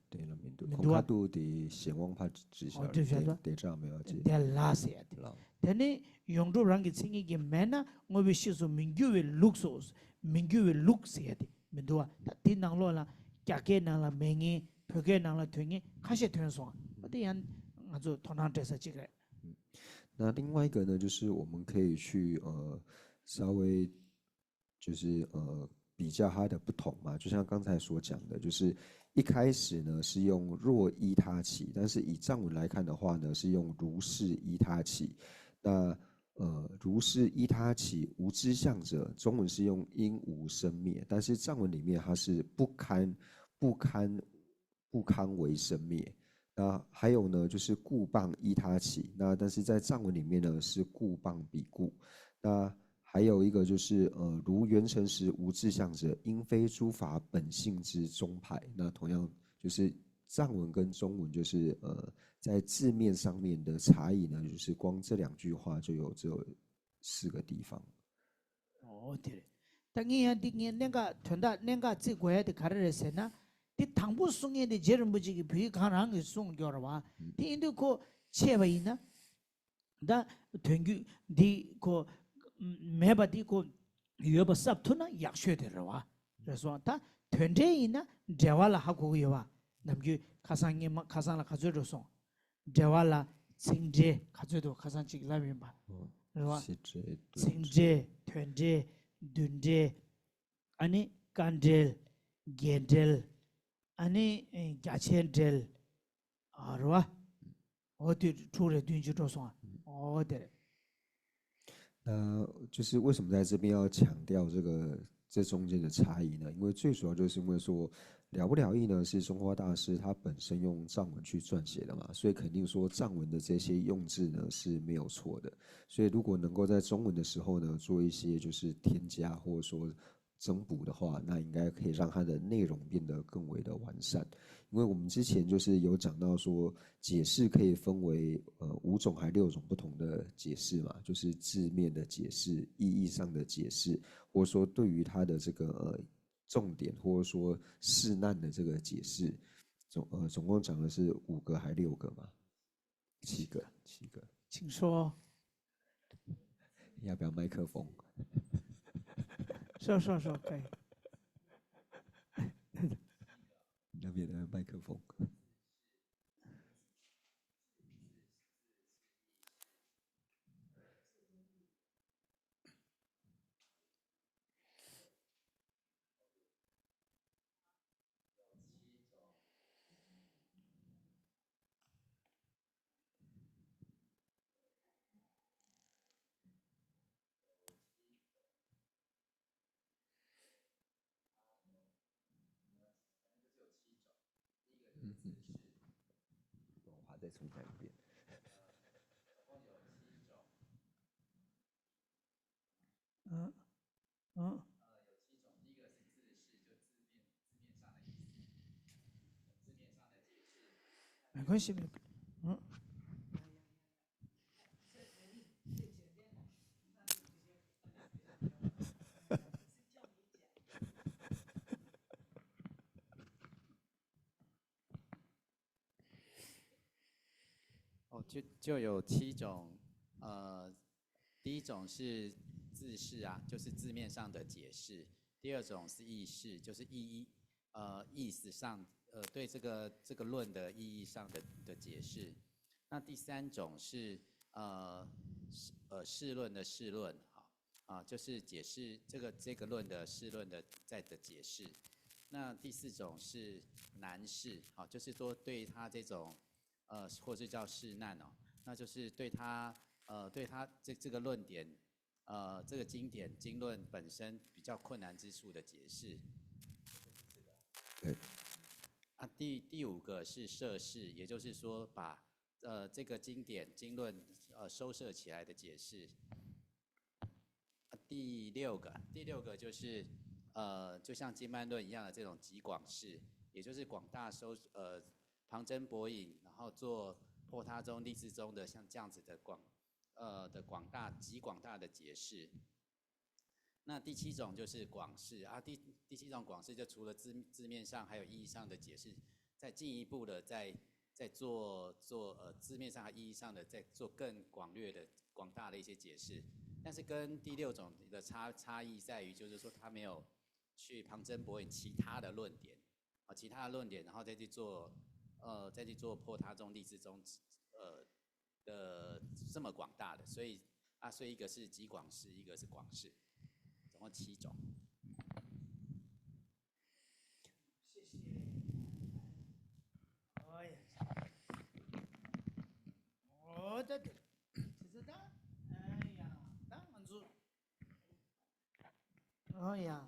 对了，孔卡杜的显望派之下，对这样没有记。델라 세야디. 데네 용도랑기 생기게 매나 뭐비 시소 민규의 룩소스 민규의 룩 세야디. 민두아 다디 낭로라 갸게 낭라 맹이 벽에 낭라 퉁이 카시 퉁소. 어디한 아주 도난돼서 찍래. 那另外一个呢，就是我们可以去稍微就是比较它的不同嘛，就像刚才所讲的，就是一开始呢是用若依他起，但是以藏文来看的话呢，是用如是依他起。那如是依他起无知相者，中文是用因无生灭，但是藏文里面它是不堪为生灭。那还有呢，就是故谤依他起，那但是在藏文里面呢是故谤彼故。那还有一个就是如原成实无自相者，应非诸法本性之宗派。那同样就是藏文跟中文就是在字面上面的差异呢，就是光这两句话就有这4个地方。哦，对。내가 지고야 돼 가르레세나 디 당부 송에 데 제름 부지기 비 가능한 게 송겨라. 디 인도 고 체바이나 다 땡규 디고 매바디 고 여바 삽투나 약셔되러와. 그래서 다 된제이나 제발라 하고 요와. 남기 가상이 가상라 가져줘서 제발라 생제 가져도 가상직 라면 봐. 그래서 생제 된제 dunde ani kandel gendel ani gachendel arwa oti chure dunji to so ode 就是为什么在这边要强调这中间的差异呢？因为最主要就是因为说了不了义呢是中华大师他本身用藏文去撰写的嘛，所以肯定说藏文的这些用字呢是没有错的。所以如果能够在中文的时候呢做一些就是添加或者说增补的话，那应该可以让它的内容变得更为的完善。因为我们之前就是有讲到说，解释可以分为5种还6种不同的解释嘛，就是字面的解释、意义上的解释，或者说对于它的这个重点，或者说事难的这个解释，总共讲的是5个还6个嘛？7个，请说。要不要麦克风？说，可以。那边的麦克风。我再重讲一遍。嗯，没关系，嗯。就有7种，第一种是字释啊，就是字面上的解释；第二种是意释，就是意思上，对这个论的意义上的解释。那第3种是释论的释论，就是解释这个论的释论的解释。那第4种是难释，就是说对他这种或是叫释难哦，那就是对他这个论点，这个经论本身比较困难之处的解释。对。第5个是摄释，也就是说把这个经论收摄起来的解释。第六个就是就像经曼论一样的这种极广释，也就是广大旁征博引，然后做破他中立志中的像这样子的极广大的解释。那第7种就是广释啊，第7种广释就除了字面上还有意义上的解释，再进一步的再做字面上和意义上的再做更广大的一些解释。但是跟第6种的差异在于，就是说他没有去旁征博引其他的论点，然后再去做破他中立志中的这么广大的，所以一个是极广释，一个是广释，总共7种。谢谢。哎呀，我的天，这是的，哎呀，当然是，哎呀，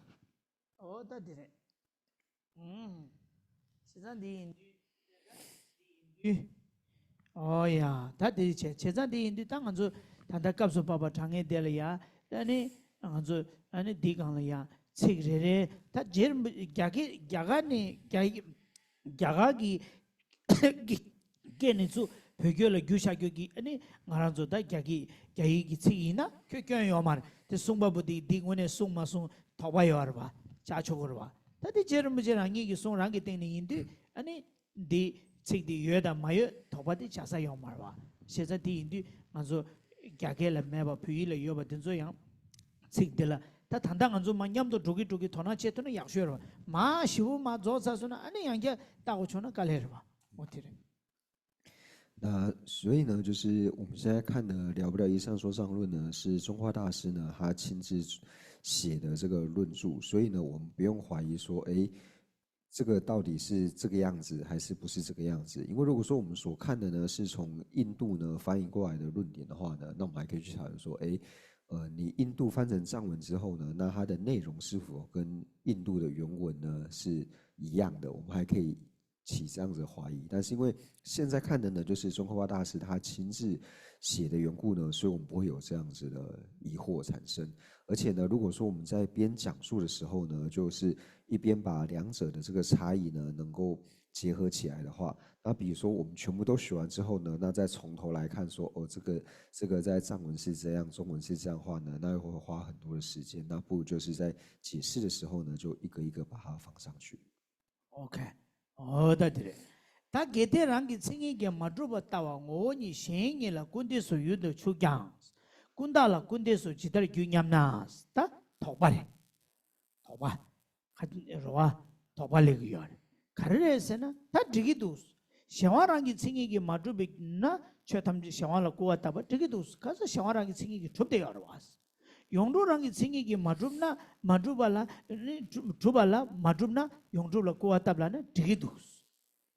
我的天，现在的哦呀，他的现在的当然是他告诉爸爸常给的了呀，当然是地讲了呀，这个他节目家己给你做培育了교사 교기 ngaran zo da gyagi gi chi na kyo yo mar te sungba budi dingone sungma sung thoba yo arba cha chogorba ta de jerum jerangi gi sung rangi ting ni indi di chi di yoda mayo thoba de cha sa yo marba se za di indi ngazo gyage la meba pyi le yo ba den zo yang chi de la 다 단당 안조 만냠도 조기 토나 체토는 약셔 마 시우 마 조사스나 아니 양게 따고 초나 갈해라 어떻게那所以呢，就是我们现在看的《了不了义上说上论》呢，是中华大师呢他亲自写的这个论著，所以呢，我们不用怀疑说，哎，这个到底是这个样子还是不是这个样子？因为如果说我们所看的呢是从印度呢翻译过来的论点的话呢，那我们还可以去讨论说，哎，你印度翻成藏文之后呢，那它的内容是否跟印度的原文呢是一样的？我们还可以起这样子的怀疑。但是因为现在看的呢，就是宗喀巴大师他亲自写的缘故呢，所以我们不会有这样子的疑惑产生。而且呢，如果说我们在边讲述的时候呢，就是一边把两者的这个差异呢能够结合起来的话，那比如说我们全部都学完之后呢，那再从头来看说，哦，这个在藏文是这样，中文是这样画呢，那又会花很多的时间。那不如就是在解释的时候呢，就一个一个把它放上去。OK， 的对。他给的人给生意给马祖巴打完，我你生意了，군대所有的出疆，군다了군대所其他的军人呐，他逃吧嘞，逃吧，还是吧，逃吧那个样。그래서는 다 저기도 샤와랑이 생기게 마주백나 최탐지 샤와라 고았다바 저기도 가서 샤와랑이 생기게 좁대요 알아왔어 용도랑이 생기게 마주나 마주발라 주발라 마주나 용도라 고았다블라는 저기도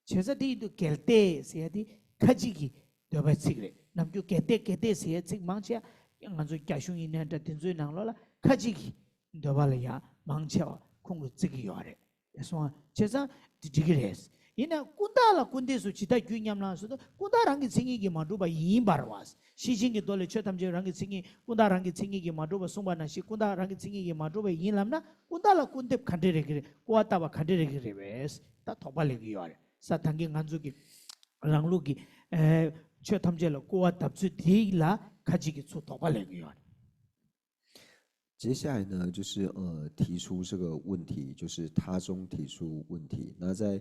제자디도 겔때 세야디 가지기 되버지그래 남주 겔때 세야 망치야 양한조 가슝이네한테 된소이 나올라 가지기 되발이야 망치와 공부 찌기요 아래 그래서 제자 디그레스 이나 군다라 군대수 지다 균냠나서도 군다랑이 생기게 마두바 이인바라와스 시신게 돌레 최탐제랑이 생기 군다랑이 생기게 마두바 송바나시 군다랑이 생기게 마두바 이인람나 군다라 군대 칸데레 그래 꼬았다바 칸데레 그래 베스 다 도발레기 요알 사탄게 간주기 랑루기 최탐제로 꼬았답수 디라 가지기 수 도발레기 요알 接下来呢，就是提出这个问题，就是他中提出问题。那在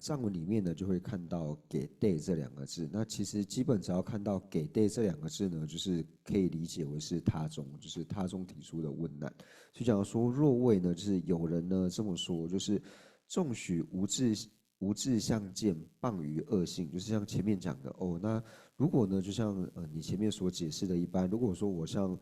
藏文里面呢，就会看到给 day 这两个字。那其实基本只要看到给 day 这两个字呢，就是可以理解为是他中，就是他中提出的问难。所以讲说若谓呢，就是有人呢这么说，就是纵许无志相见，谤于恶性，就是像前面讲的哦。那如果呢，就像你前面所解释的一般，如果说我像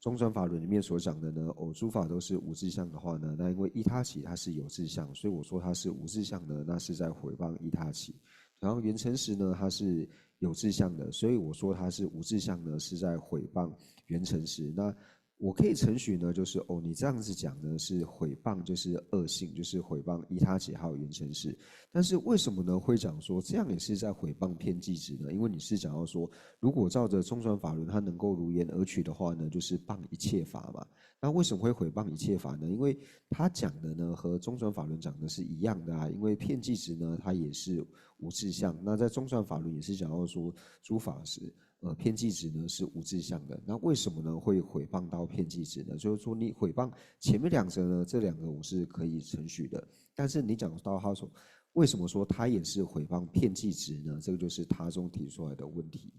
中转法轮里面所讲的呢，诸法都是无自相的话呢，那因为依他起它是有自相，所以我说它是无自相呢，那是在毁谤依他起。然后缘成实呢，它是有自相的，所以我说它是无自相呢，是在毁谤缘成实。那我可以承许呢，就是你这样子讲呢是毁谤，就是恶性，就是毁谤依他起还有缘成实。但是为什么呢会讲说这样也是在毁谤遍计执呢？因为你是讲到说，如果照着中转法轮它能够如言而取的话呢，就是谤一切法嘛。那为什么会毁谤一切法呢？因为他讲的呢和中转法轮讲的是一样的啊。因为遍计执呢它也是无自相，那在中转法轮也是讲到说诸法实。遍计执呢是无自相的，那为什么呢会毁谤到遍计执呢？就是说你毁谤前面两者呢，这两个我是可以承许的，但是你讲到他说为什么说他也是毁谤遍计执呢？这个就是他中提出来的问题。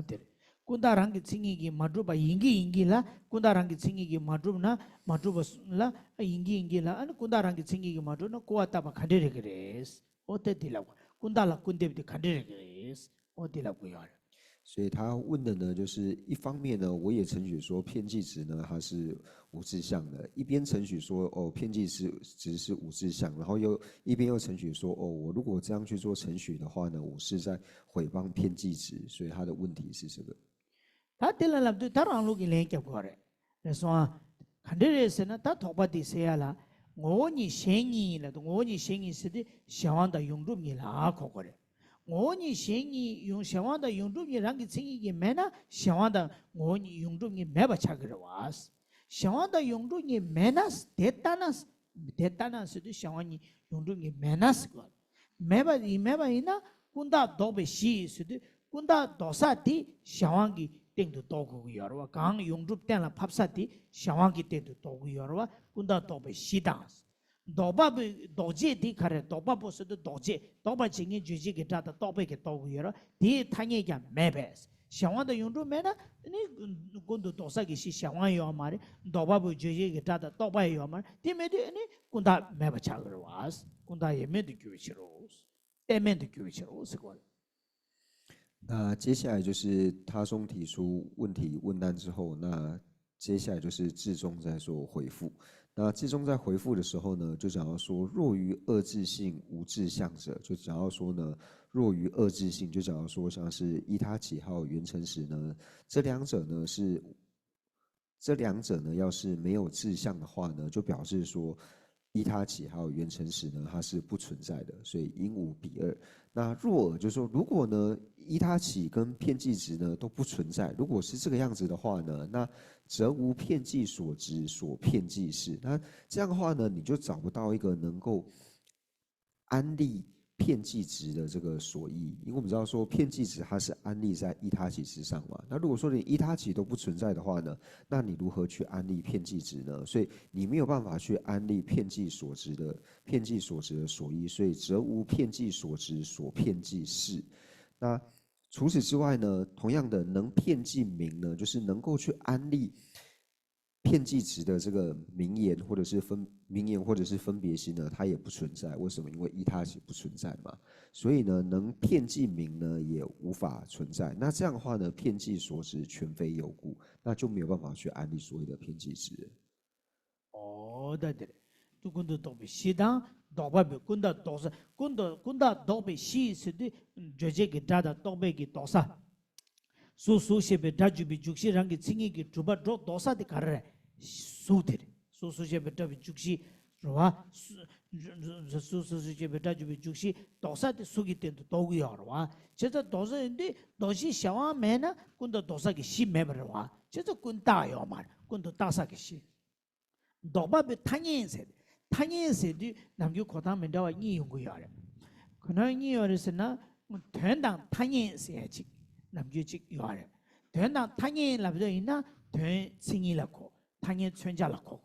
对。군다랑기 칭이기 마주바 인기라 군다랑기 칭이기 마주나 마주바라 인기라 아니 군다랑기 칭이기 마주나 고아타바 칸데레 그레스 어때디라고 군다라 군데비 칸데레 그레스 어디라고요? 所以他问的呢，就是一方面呢，我也承许说遍计执呢它是无自相的，一边承许说遍计执是无自相，然后一边又承许说我如果这样去做承许的话呢，我是在毁谤遍计执，所以他的问题是这个。다 텔라랍도 다랑루기 랭캡 거래. 그래서 칸데레스는 다 도바디 세야라. 오니 생이라도 오니 생이 쓰디 샤완다 용dum이라 거래. 오니 생이 용 샤완다 용dum이랑기 생이게 매나 샤완다 오니 용dum이 매바 차그러 왔어. 샤완다 용dum이 매나스 데타나스도 샤완이 용dum이 매나스 거. 매바 이나 군다 도베시 쓰디 군다 도사티 샤완기 땡도 도구 여러와 강 용줍 때나 팝사티 샤왕기 때도 도구 여러와 군다 도베 시다스 도바비 도제디 카레 도바보스도 도제 도바 징이 주지게 다다 도베게 도구 여러 디 타니가 메베스 샤왕도 용줍 메나 니 군도 도사기 시 샤왕요 말이 도바보 주지게 다다 도바요 말 디메디 니 군다 메바 차그러와스 군다 예메도 교치로스 때멘도 교치로스 걸那接下来就是他中提出问题问难之后，那接下来就是智中在做回复。那智中在回复的时候呢，就讲到说，若于二自性无自相者，就讲到说呢，若于二自性，就讲到说像是依他起还有缘成实呢，这两者呢是这两者呢，要是没有志向的话呢，就表示说依他起还有原诚实呢，它是不存在的，所以因五比二。那若尔就是说，如果呢依他起跟片剂值呢都不存在，如果是这个样子的话呢，那则无片剂所值所片剂是。那这样的话呢，你就找不到一个能够安立片剂值的这个所依，因为我们知道说片剂值它是安立在依他起之上嘛。那如果说连依他起都不存在的话呢，那你如何去安立片剂值呢？所以你没有办法去安立片剂所值的所依，所以则无片剂所值所片剂是。那除此之外呢，同样的能片剂名呢，就是能够去安立片剂值的这个名言或者是分别心呢，它也不存在。为什么？因为依他起不存在嘛，所以呢，能片剂名呢也无法存在。那这样的话呢，片剂所值全非有故，那就没有办法去安立所谓的片剂值。对，就군도 도비 시당 도바비 군다 도사 군다 도비 시스디 저제기 다다 도베기 도사 수수셰베 다주비 죽시랑기 칭이기 주바 도사디 가르레 수데리 수수셰베 다비 죽시 로와 수수셰베 다주비 죽시 도사디 수기 때도 도구여와 제가 도사인데 도시 샤와 메나 군다 도사기 시 메버와 제가 군다요 말 군도 다사기 시 도바비 tanyense 남규 고담면다와 이용고야래 그날 이어르스나 된당 tanyen세지 남규직 요래 된당 tanyen 라브도 있나 된 싱이라고 tanyen 천자라고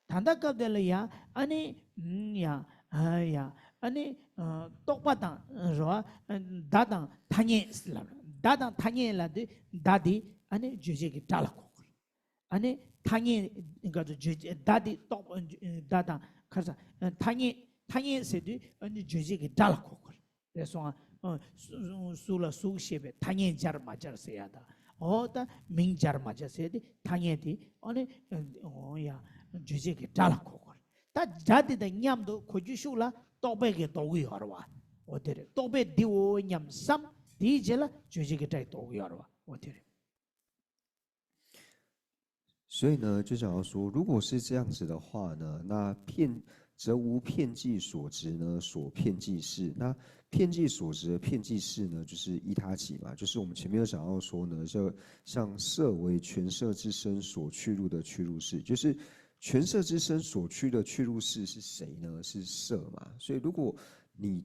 단다갑들이야 아니 야 아야 아니 똑바당 로아 다당 tanyen스라 다당 tanyen라데 다디 아니 주제기 달라고 아니 당연 그러니까 다디 또 다당 가서 당연 세디 아니 주제기 달고 그래서 수라 수시베 당연 잘 맞아서야다 어다 민잘 맞아서야지 당연히 아니 야 주제기 달고 다 자디다 냠도 고주슈라 또베게 도구 여러와 어디래 또베 디오 냠삼 디젤라 주제기 다 도구 여러와 어디래所以呢，就想要说，如果是这样子的话呢，那则无片剂所值呢，所片剂是。那片剂所值的片剂是呢，就是依他起嘛，就是我们前面有讲到说呢，就像色为全色之身所去入的去入式，就是全色之身所去的去入式是谁呢？是色嘛。所以如果你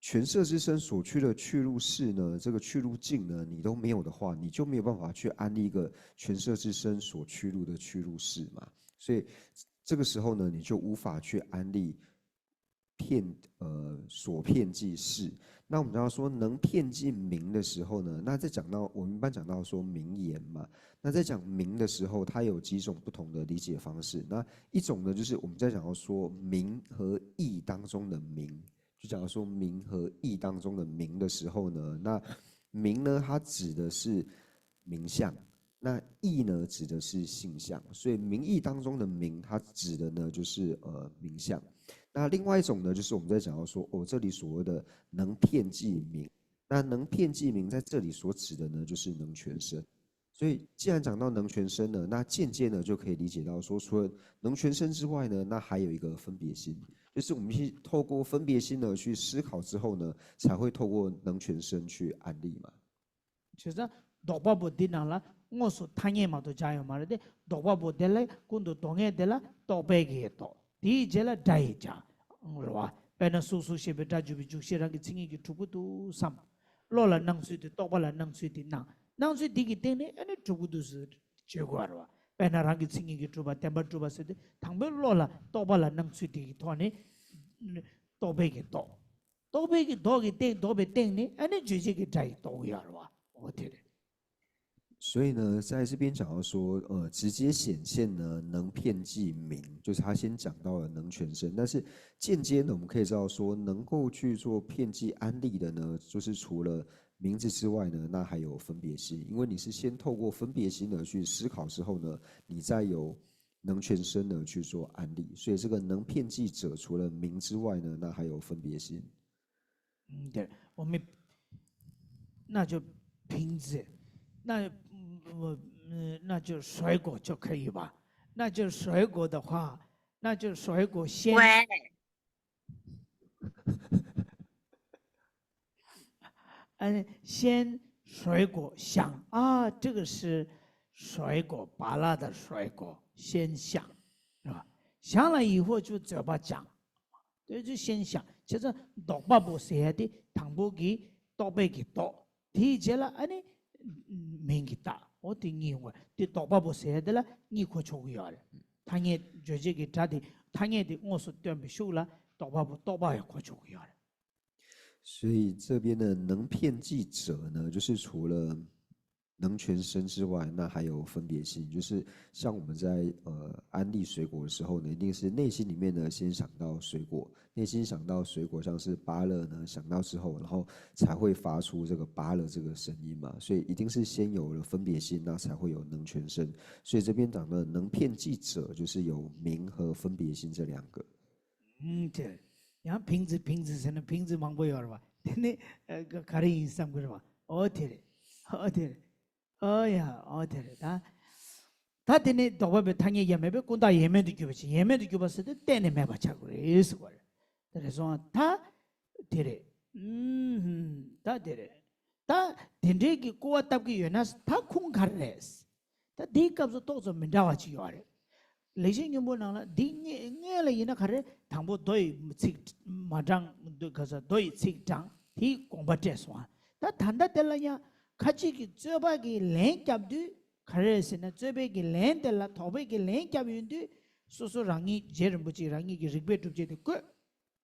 全色之身所去的去入式呢，这个去入境呢，你都没有的话，你就没有办法去安立一个全色之身所去入的去入式嘛。所以这个时候呢，你就无法去安立所片剂式。那我们要说能片剂名的时候呢，那在讲到我们一般讲到说名言嘛，那在讲名的时候，它有几种不同的理解方式。那一种呢，就是我们在讲到说名和义当中的名。就假如说名和义当中的名的时候呢，那名呢，它指的是名相，那义呢，指的是性相，所以名义当中的名，它指的呢就是名相。那另外一种呢，就是我们在讲到说，这里所谓的能片剂名，那能片剂名在这里所指的呢，就是能全身。所以既然讲到能全身呢，那间接呢就可以理解到说，除了能全身之外呢，那还有一个分别心。就是我们去透过分别心呢去思考之后呢，才会透过能全身去安立嘛。그래서 도바보 디나라 ngosu tanye마도 자요 말데 도바보 델레 군도 동에 델라 도베게도 디젤라 다이자 로와 베나 수수시베다 주비 죽시랑기 칭이기 두부두 삼 로라 낭수디 도발라 낭수디 나 낭수디기 때네 아니 두부두스 제거하러 베나랑기 칭이기 두바 템바 두바스디 당벨 로라 도발라 낭수디 토네 도베게도 도베기 도기 땡 도베 땡네 아니 주제기 다이 도야로 어디래所以呢，在这边讲到说，直接显现呢能片剂名，就是他先讲到了能全身，但是间接呢，我们可以知道说，能够去做片剂安立的呢，就是除了名字之外呢，那还有分别心，因为你是先透过分别心呢去思考之后呢，你再有能全身呢去做安立，所以这个能片剂者除了名之外呢，那还有分别心。对，我们那就瓶子，那我那就水果就可以吧？那就水果的话，那就水果先。喂，先水果想啊，这个是水果，拔辣的水果，先想，是吧？想了以后就嘴巴讲，对，就先想。其实读巴不写的，唐不给读背给读，提起了安尼，明给打，我的英文，的读巴不写的了，你可出去了。他也就这个他的，他也的我说对不修了，读巴也可出去了。所以这边的能骗记者呢，就是除了能全身之外，那还有分别心，就是像我们在安利水果的时候呢，一定是内心里面呢先想到水果，内心想到水果，像是芭乐呢想到之后，然后才会发出这个芭乐这个声音嘛，所以一定是先有了分别心，那才会有能全身。所以这边讲的能骗记者，就是有名和分别心这两个。对。然后瓶子是那瓶子忙不了了吧？那个卡里印上过是吧？哦对的，哦呀，哦对的，他的那到外边他也没被滚到也没得去不起，也没得去不是的，带你没把吃过来，也是过来。他就说他对的，他对的，他听这个国大个原来是他空卡的是，他第一个是多少没找去要的。雷声就不能了，你了，伊那开始唐不对七马张对，可是对七张，提广播这算，他谈到的了呀，开始个嘴巴个连夹住，开始是那嘴巴个连的了，头巴个连夹住的，说让你接人不接，让你个日本主接的个，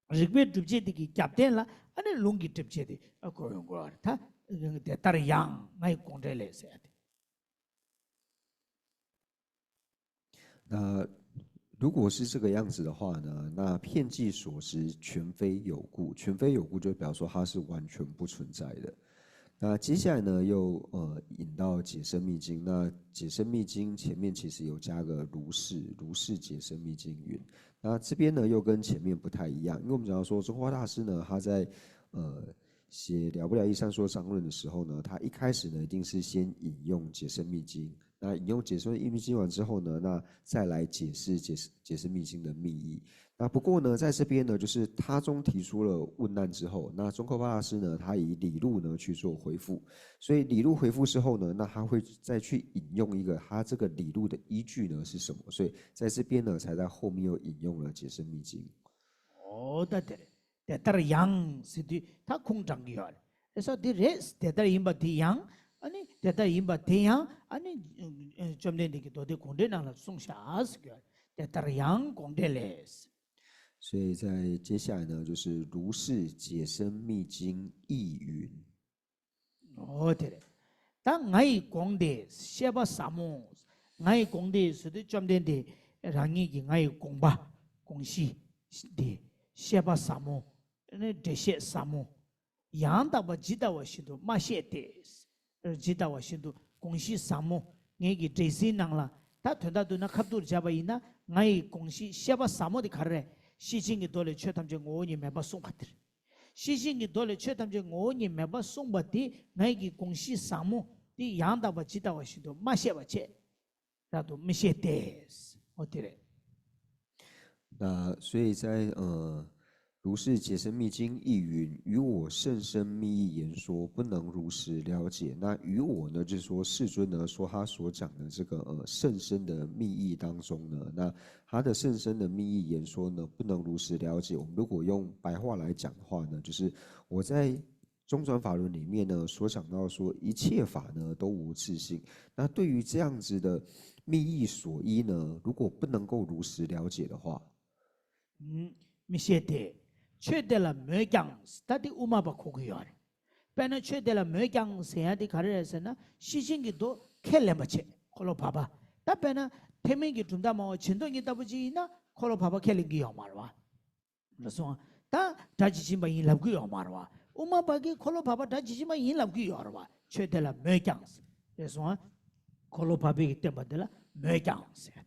日本主接的个夹点了，安那龙给主接的，个用过，他在打样，那讲这类似的。那如果是这个样子的话呢，那遍计所识，全非有故，全非有故就表示说它是完全不存在的。那接下来呢，又引到解深密经。那解深密经前面其实有加个如是解深密经云。那这边呢又跟前面不太一样，因为我们讲到说中华大师呢，他在写了不了一三说章论的时候呢，他一开始呢一定是先引用解深密经。那引用解深密经完之后呢，那再来解释解深密经的密意。那不过呢，在这边呢，就是他中提出了问难之后，那宗喀巴大师呢，他以理路呢去做回复。所以理路回复之后呢，那他会再去引用一个他这个理路的依据呢是什么？所以在这边呢，才在后面又引用了解深密经。哦，对，但yang是的，他空张的了。所以的 rest， 但因把的yang。아니 대다 임바 대양 아니 좀 내게 도대 공대나라 송샤스겨 대다 양 공대레스 所以在接下来呢，就是如是解深密经义云。哦对了，当爱공대 셰바 사모爱공대是的좀 된데 랑이爱공바 공시 데 셰바 사모 네 데셰 사모 양다바 지다와 시도 마셰데스知道我心度恭喜三木，我给这些人了，他团到都那卡多加巴伊那，我恭喜下巴三木的卡嘞，事情给多了，却他们就我也没把送不得，事情给多了，却他们就我也没把送不得，我给恭喜三木的样到不知道我心度，马些不切，那都没些得，我对嘞。那所以在如是解深密经义云，与我甚深密意言说，不能如实了解。那与我呢，就是说世尊呢说他所讲的这个甚深的密意当中呢，那他的甚深的密意言说呢，不能如实了解。我们如果用白话来讲的话呢，就是我在中转法轮里面呢所讲到说，一切法呢都无自性。那对于这样子的密意所依呢，如果不能够如实了解的话，没些得。缺德了没讲，他的乌马把苦苦要的，别人缺德了没讲，谁样的卡人是呢？事情给多看了不起，可能爸爸，但别人他们给中大毛，前头你打不起呢，可能爸爸看了给要嘛了吧？那说，但他只是把人拉给要嘛了吧？乌马把给可能爸爸他只是把人拉给要了吧？缺德了没讲，那说，可能爸爸给点不得了没讲是的。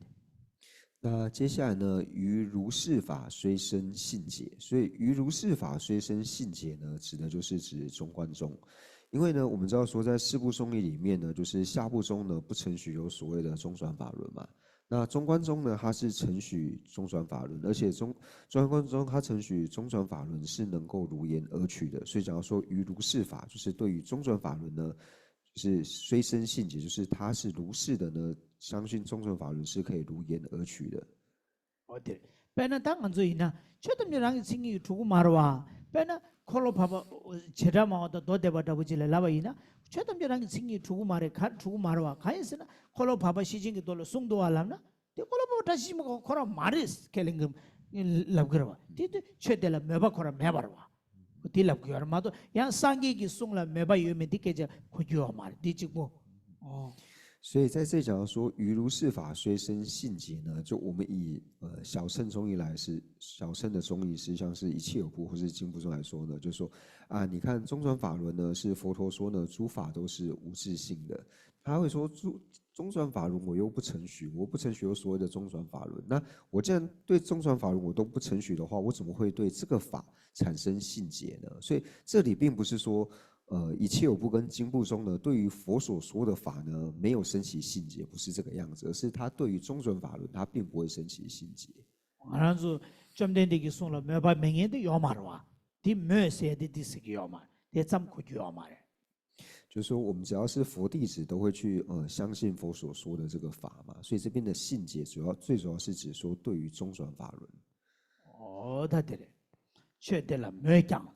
那接下来呢？于如是法虽生信解，所以于如是法虽生信解呢，指的就是指中观宗。因为呢，我们知道说在四部宗义里面呢，就是下部宗呢不承许有所谓的中转法轮嘛。那中观宗呢，它是承许中转法轮，而且中观宗它承许中转法轮是能够如言而取的。所以讲到说于如是法，就是对于中转法轮呢，就是虽生信解，就是它是如是的呢，相信中转法轮是可以如言而取的。어디? 배나 당한 조이나 최담이랑 생이 두고 말와 배나 콜로 봐봐 제라마다 도대바다 부질래 라바이나 최담이랑 생이 두고 말에 간 두고 말와 가인스나 콜로 봐봐 시징이 돌로 송도 알람나 데 콜로 봐봐 다시 뭐 코라 마리스 켈링금 랍그러와 디데 최대라 메바 코라 메바르와 디랍 그여마도 양 상기기 송라 메바 요메 디케자 고주어 말 디지고所以在这讲到说于如是法虽生信解呢，就我们以小乘中义来是小乘的中义，实际上是一切有部或是经部中来说呢，就是说啊，你看中转法轮呢是佛陀说呢，诸法都是无自性的，他会说中转法轮我又不承许，我不承许有所谓的中转法轮，那我既然对中转法轮我都不承许的话，我怎么会对这个法产生信解呢？所以这里并不是说。一切有部跟经部中呢，对于佛所说的法呢，没有升起信解，不是这个样子，而是他对于中转法轮，他并不会升起信解。알아서 좀 된데기 손로 매바 맹인데 요마르와 디 메세디 디스기 요마 대참 고주 요마레 就是说，我们只要是佛弟子，都会去相信佛所说的这个法嘛，所以这边的信解最主要是指说对于中转法轮。다들에 최대라 매장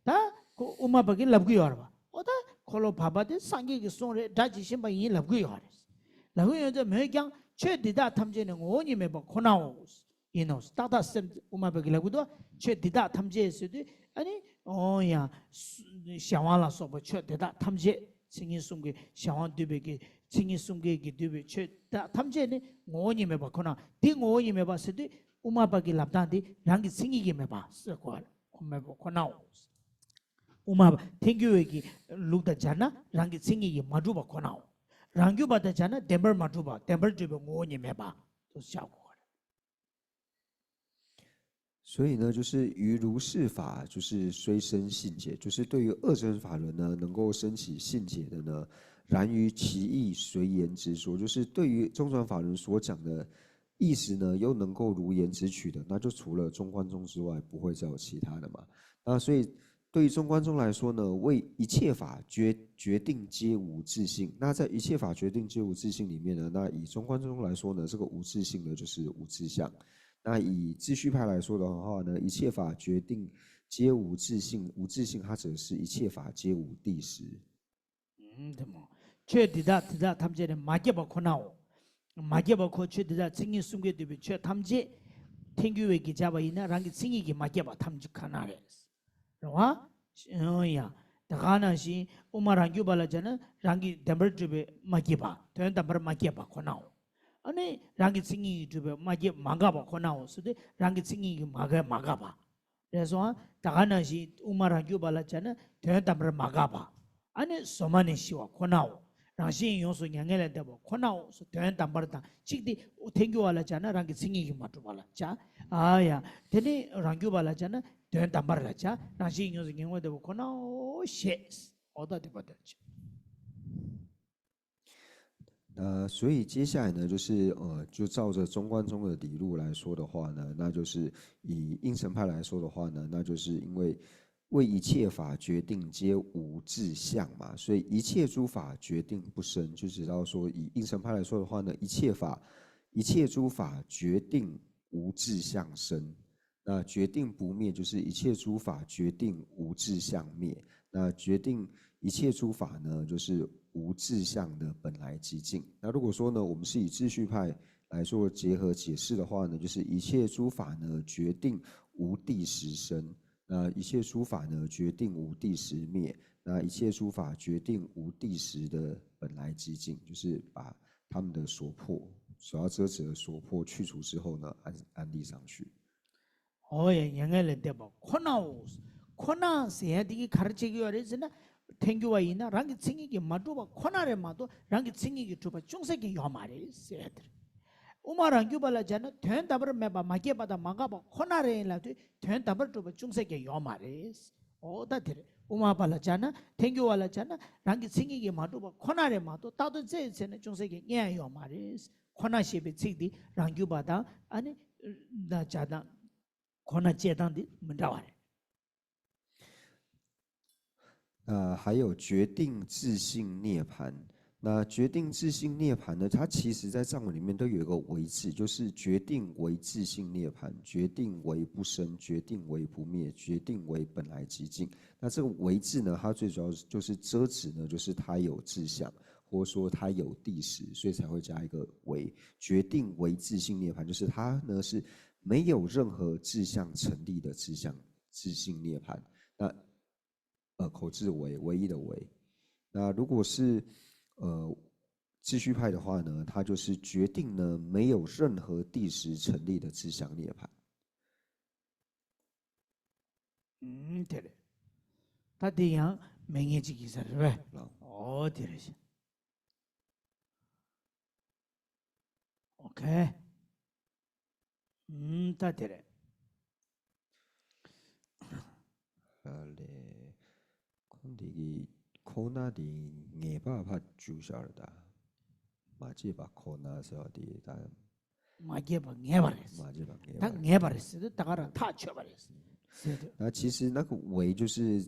다 우마바기 랍기 요르바 어다 콜로 바바데 상기기 손레 다지 심바 이 랍기 요르 랍기 요저 매장 최디다 탐제는 오니 매바 코나오스 이노스 따다셈 우마바기 랍기도 최디다 탐제에서도 아니 어야 샤와라 소바 최디다 탐제 칭이 숨게 샤완 뒤베기 칭이 숨게기 뒤베 최다 탐제는 오니 매바 코나 디 오니 매바스디 우마바기 랍단디 랑기 칭이기 매바 쓰고 매바 코나오스 우마 땡규에기 루다 자나 랑기 칭이기 마두바 코나오 랑규 바다 자나 덴버 마두바 덴버 뒤베 오니 매바 또 샤고 所以呢，就是于如是法，就是虽生信解，就是对于二乘法轮呢，能够升起信解的呢，然于其意随言之说，就是对于中转法轮所讲的意思呢，又能够如言之取的，那就除了中观宗之外，不会再有其他的嘛。那所以对于中观宗来说呢，为一切法决定皆无自性。那在一切法决定皆无自性里面呢，那以中观宗来说呢，这个无自性呢，就是无自相。那以秩序派来说的话呢，一切法决定皆无自性，无自性它指的是一切法皆无谛实。对么？최디다 탐제는 마게바 코나오 마게바 코 최디다 칭이 숨게 되비 최 탐제 탱규웨기 잡아이나 랑기 칭이기 마게바 탐직하나레. 와? 야. 다가나시 우마랑규 발라자는 랑기 덴버드베 마게바. 된 덴버 마게바 코나오. 아니 랑기 칭이 드베 마게 마가바 코나오. 스데 랑기 칭이 마가바. 그래서 다가나시 우마랑규 발라자는 된 덴버 마가바. 아니 소마네 시와 코나오. 랑신 용수 냥엘에 대고 코나오 된 담바르다 직디 땡교알라잖아 랑기 싱이기 마투발라 자 아야 되니 랑교발라잖아 된 담바르라자 랑신 용수 냥엘에 대고 코나오 셰스 어다데 버다지 所以接下来呢，就是就照着中观宗的理路来说的话呢，那就是以应成派来说的话呢，那就是因为一切法决定皆无自相嘛，所以一切诸法决定不生，就知道说以应成派来说的话呢，一切诸法决定无自相生，那决定不灭就是一切诸法决定无自相灭，那决定一切诸法呢就是无自相的本来寂静。那如果说呢，我们是以秩序派来做结合解释的话呢，就是一切诸法呢决定无谛实生。那一切诸法呢，决定无谛实灭；那一切诸法决定无谛实的本来寂静，就是把他们的所要遮止的所破去除之后呢，安立上去。예, 양엘에 대고 코나 세야디기 가르치기 어레스나 탱규와 이나 랑기 칭이기 마두바 코나레 마도 랑기 칭이기 두바 중세기 요마레 세야들. 우마랑규 발라자는 된 답을 매바 마게바다 마가바 코나레라도 된 답을 두바 중세기 요마레스 오다 되래. 우마발라잖아. 탱교발라잖아. 랑기 생기게 마도 봐. 코나레 마도 따도 제세네 중세게 녀요 말이스. 코나시베 찌디 랑규바다 아니 나 자다 코나 제단디 문다와래. 还有决定自性涅槃。那决定自性涅槃呢？它其实在藏文里面都有一个为字，就是决定为自性涅槃，决定为不生，决定为不灭，决定为本来极尽。那这个为字呢，它最主要就是遮止呢，就是它有志向，或者说它有地识，所以才会加一个为。决定为自性涅槃，就是它呢是没有任何志向成立的志性涅槃。那口字为唯一的唯。那如果是秩序派的话呢，它就是决定呢没有任何地识成立的志向涅槃。对了，他这样没眼睛是吧？哦，对了是。OK，他对了。嘞，看这个可那的眼巴怕注下了的，马这把可那是的，但马杰把眼巴的，马这把他眼巴的是，他个人他缺巴的是。那其实那个为就是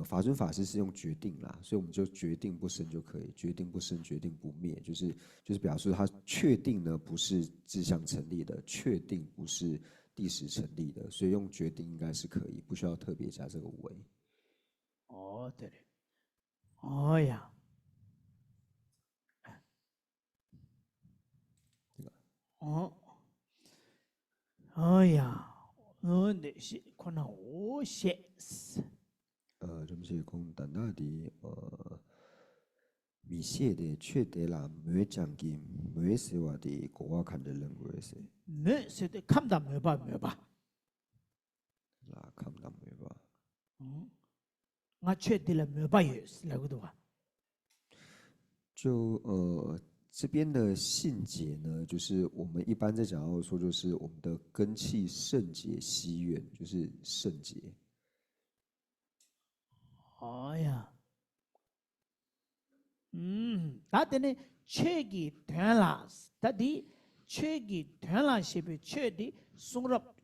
法尊法师是用决定啦，所以我们就决定不生就可以，决定不生，决定不灭，就是表示他确定呢不是志向成立的，确定不是地识成立的，所以用决定应该是可以，不需要特别加这个为。哦，对了，哦呀，哦，哎呀。那是可能我写是，좀讲但那的米写的确定啦，没讲的没是话的，我看的人为是，没是的，看到没吧没吧，啦看到没吧？我确定了没吧也是那个的话，就这边的信解呢，就是我们一般在讲到说，就是我们的根器圣洁希愿，就是圣洁。哎呀，那的呢，确给断了，他的确给断了是被确的送入了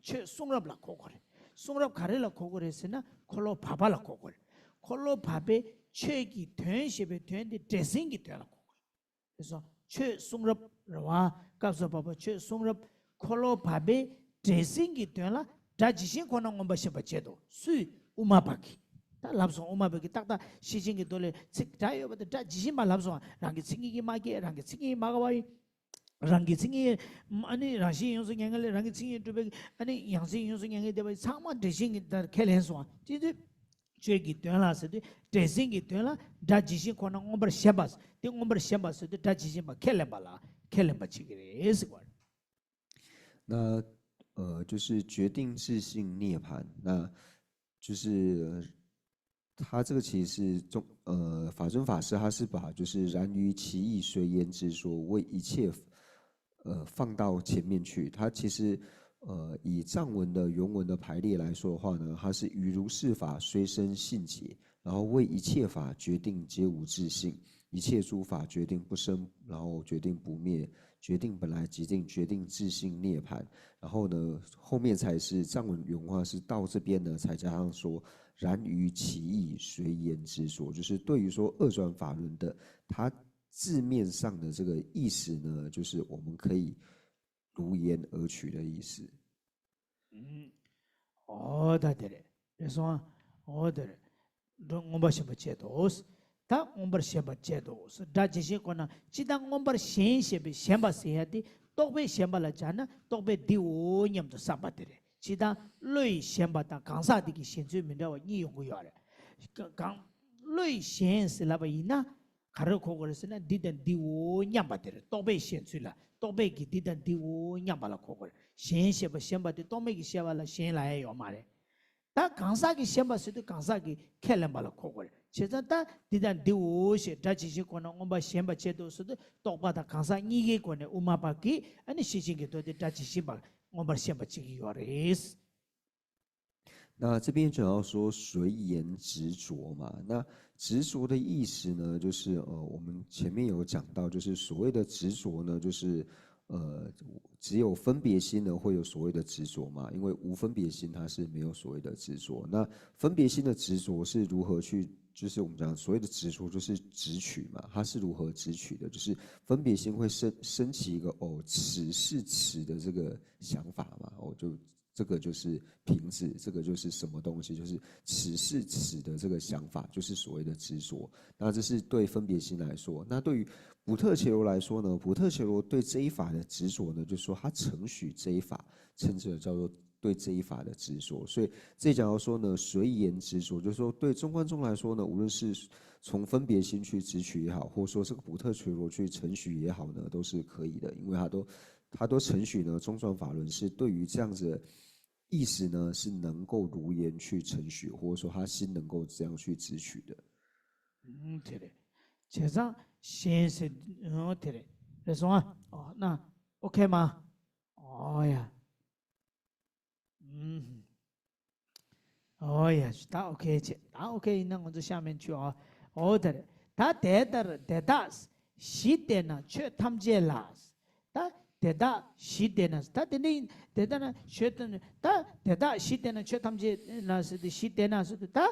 口口的，送入卡里了口口的是呢，可罗爸爸了口口的，可罗爸爸确给断是被断的，这生给断了口口，就说。却送入话，告诉爸爸，却送入可罗巴贝这生给断了，这几星可能我们是不接到，所以我们不给。但拉松我们不给，大大事情给多了，这有不得，这几星把拉松，让给生意买给，让给生意买个外，让给生意，安尼让生意用是伢个嘞，让给生意准备，安尼养生用是伢个对不？长嘛这生意的开连锁，就是。这给断了是的，这些给断了，这几些可能我们先把，等我们先把是的，这几些把开了吧啦，开了吧这个也是管。那就是决定自性涅槃，那就是他这个其实是法尊法师他是把就是然于其意随言之说为一切放到前面去，他其实。以藏文的原文的排列来说的话呢，它是于如是法虽生性解，然后为一切法决定皆无自性，一切诸法决定不生，然后决定不灭，决定本来极尽，决定自性涅槃。然后呢，后面才是藏文原话是到这边呢，才加上说然于其意随言之说，就是对于说二转法轮的它字面上的这个意思呢，就是我们可以。如言而取的意思。だでれ。その、だれ。我们什么节奏是？但我们什么节奏是？这这些可能，既然我们先把谁的，都被先把了讲呢，都被第五年的上把的嘞。其他类先把它刚啥的给先最明了，你用过要嘞。刚类先是那么一呢，卡尔考过的是呢，第五年把的嘞，都被先最了。都被给地的第五年把了考过来，先把的都没给先把了，先来要嘛嘞。但刚啥给先把谁的刚啥给开了把了考过来，其实但地的第五些，这几些可能我们先把这都是的，都把它刚啥你给过来，我们把给，安尼事情给多的这几些把我们先把这个要的意思。那这边讲到说随言执着嘛，那执着的意思呢，就是我们前面有讲到，就是所谓的执着呢，就是只有分别心呢会有所谓的执着嘛，因为无分别心它是没有所谓的执着。那分别心的执着是如何去？就是我们讲所谓的执着，就是执取嘛，它是如何执取的？就是分别心会升起一个此是此的这个想法嘛，就这个就是瓶子，这个就是什么东西，就是此是此的这个想法，就是所谓的执着。那这是对分别心来说，那对于普特伽罗来说呢，普特伽罗对这一法的执着呢，就是说他承许这一法，称之为叫做对这一法的执着。所以这讲到说呢，随言执着，就是说对中观众来说呢，无论是从分别心去执取也好，或者说这个普特伽罗去承许也好呢，都是可以的，因为他都承许呢，中转法轮是对于这样子的意识呢，是能够如言去承许，或者说他心能够这样去执取的。对的，这上先是对的，来说啊，那 OK 吗？呀，呀，他 OK 去，他 OK，那我就下面去啊，对的，他得西点呢，却他们接拉，他得西点呢，他得呢，却的呢，他得西点呢，却他们接那是的西点呢是的，他。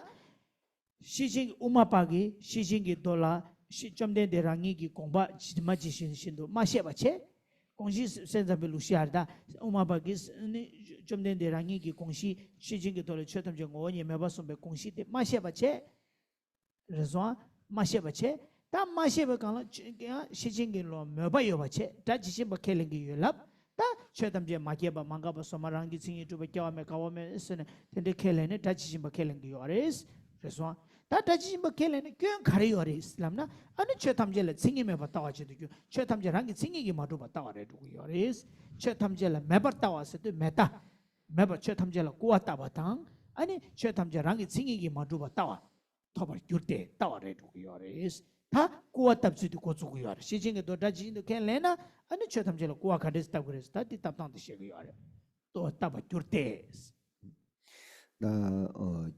시징 우마파기 시징기 돌아 시점된 데랑이기 공바 지마 지신신도 마셰바체 공시 센자베 루시아다 우마파기 점된 데랑이기 공시 시징기 돌아 최탐제 오니 메바솜베 공시 마셰바체 그래서 마셰바체 다 마셰바강라 시징기 로 메바요바체 다 지신 바켈링기 열랍 다 최탐제 마게바 망가바 소마랑기 칭이 두베 껴메 가오메 스네 텐데 켈레네 다 지신 바켈링기 요레스 그래서 다 다지신 바켈레네 꽤 가리요레 이슬람나 아니 최탐제라 칭이메 바타와지도 최탐제랑기 칭이기 마도 바타와레 두고요레스 최탐제라 메바타와스도 메타 메바 최탐제라 꾸왔다 바탕 아니 최탐제랑기 칭이기 마도 바타와 토바 규때 따와레 두고요레스 다 꾸왔답지도 고주고요레 시징에도 다지신도 켈레나 아니 최탐제라 꾸와 가데스 따고레스 다 디답당도 시고요레 또 따바 규때스那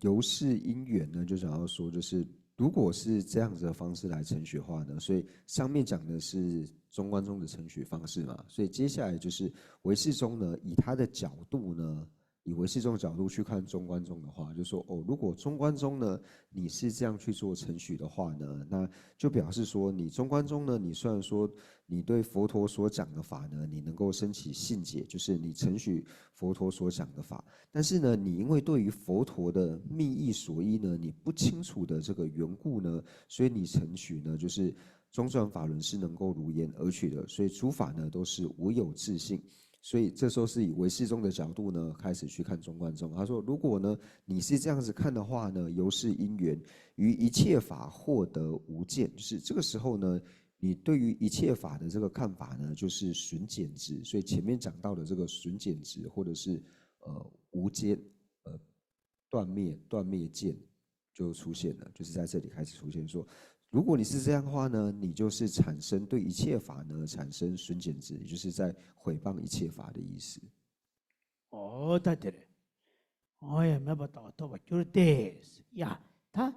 由是因缘呢，就想要说，就是如果是这样子的方式来承许的话呢，所以上面讲的是中观宗的承许方式嘛，所以接下来就是唯识宗呢，以他的角度呢，以唯识宗的角度去看中观宗的话，就说如果中观宗呢，你是这样去做承许的话呢，那就表示说，你中观宗呢，你虽然说你对佛陀所讲的法呢，你能够升起信解，就是你承许佛陀所讲的法，但是呢，你因为对于佛陀的密意所依呢，你不清楚的这个缘故呢，所以你承许呢，就是中转法轮是能够如言而取的，所以诸法呢都是无有自性。所以这时候是以唯识宗的角度呢，开始去看中观宗。他说，如果呢你是这样子看的话呢，由是因缘于一切法获得无见，就是这个时候呢，你对于一切法的这个看法呢，就是损减值。所以前面讲到的这个损减值，或者是无间断灭见就出现了，就是在这里开始出现说。如果你是这样的话呢，你就是产生对一切法呢产生损减值，也就是在毁谤一切法的意思。だってね、やめばたとばきゅるです。や、た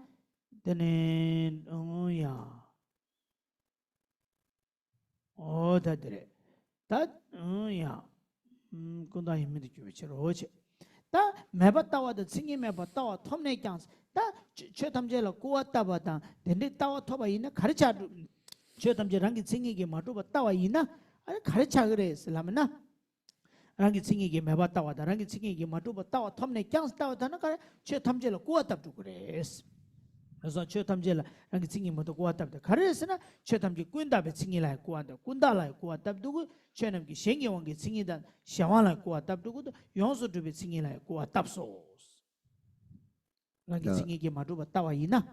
でね、や、だってね、たや、今度は夢できゅうちろうち。다 매바따와도 칭이 매바따와 톰네 깡스 다 최탐제라 꾸왔다바다 덴데 따와 토바 이나 가르쳐 최탐제랑기 칭이게 마도바 따와 이나 아니 가르쳐 그래스 라면나 랑기 칭이게 매바따와다 랑기 칭이게 마도바 따와 톰네 깡스 따와다나 가르 최탐제라 꾸왔답도 그래스 그래서 최탐제라 랑기 칭이 마도 꾸왔답다 가르스나 최탐제 꾼다베 칭이라 꾸왔다 꾼다라 꾸왔답도 최남기 생경왕기 칭이단 샤완라 꾸왔답도 용수드베 칭이라 꾸왔답소스 랑기 칭이게 마도바 따와 이나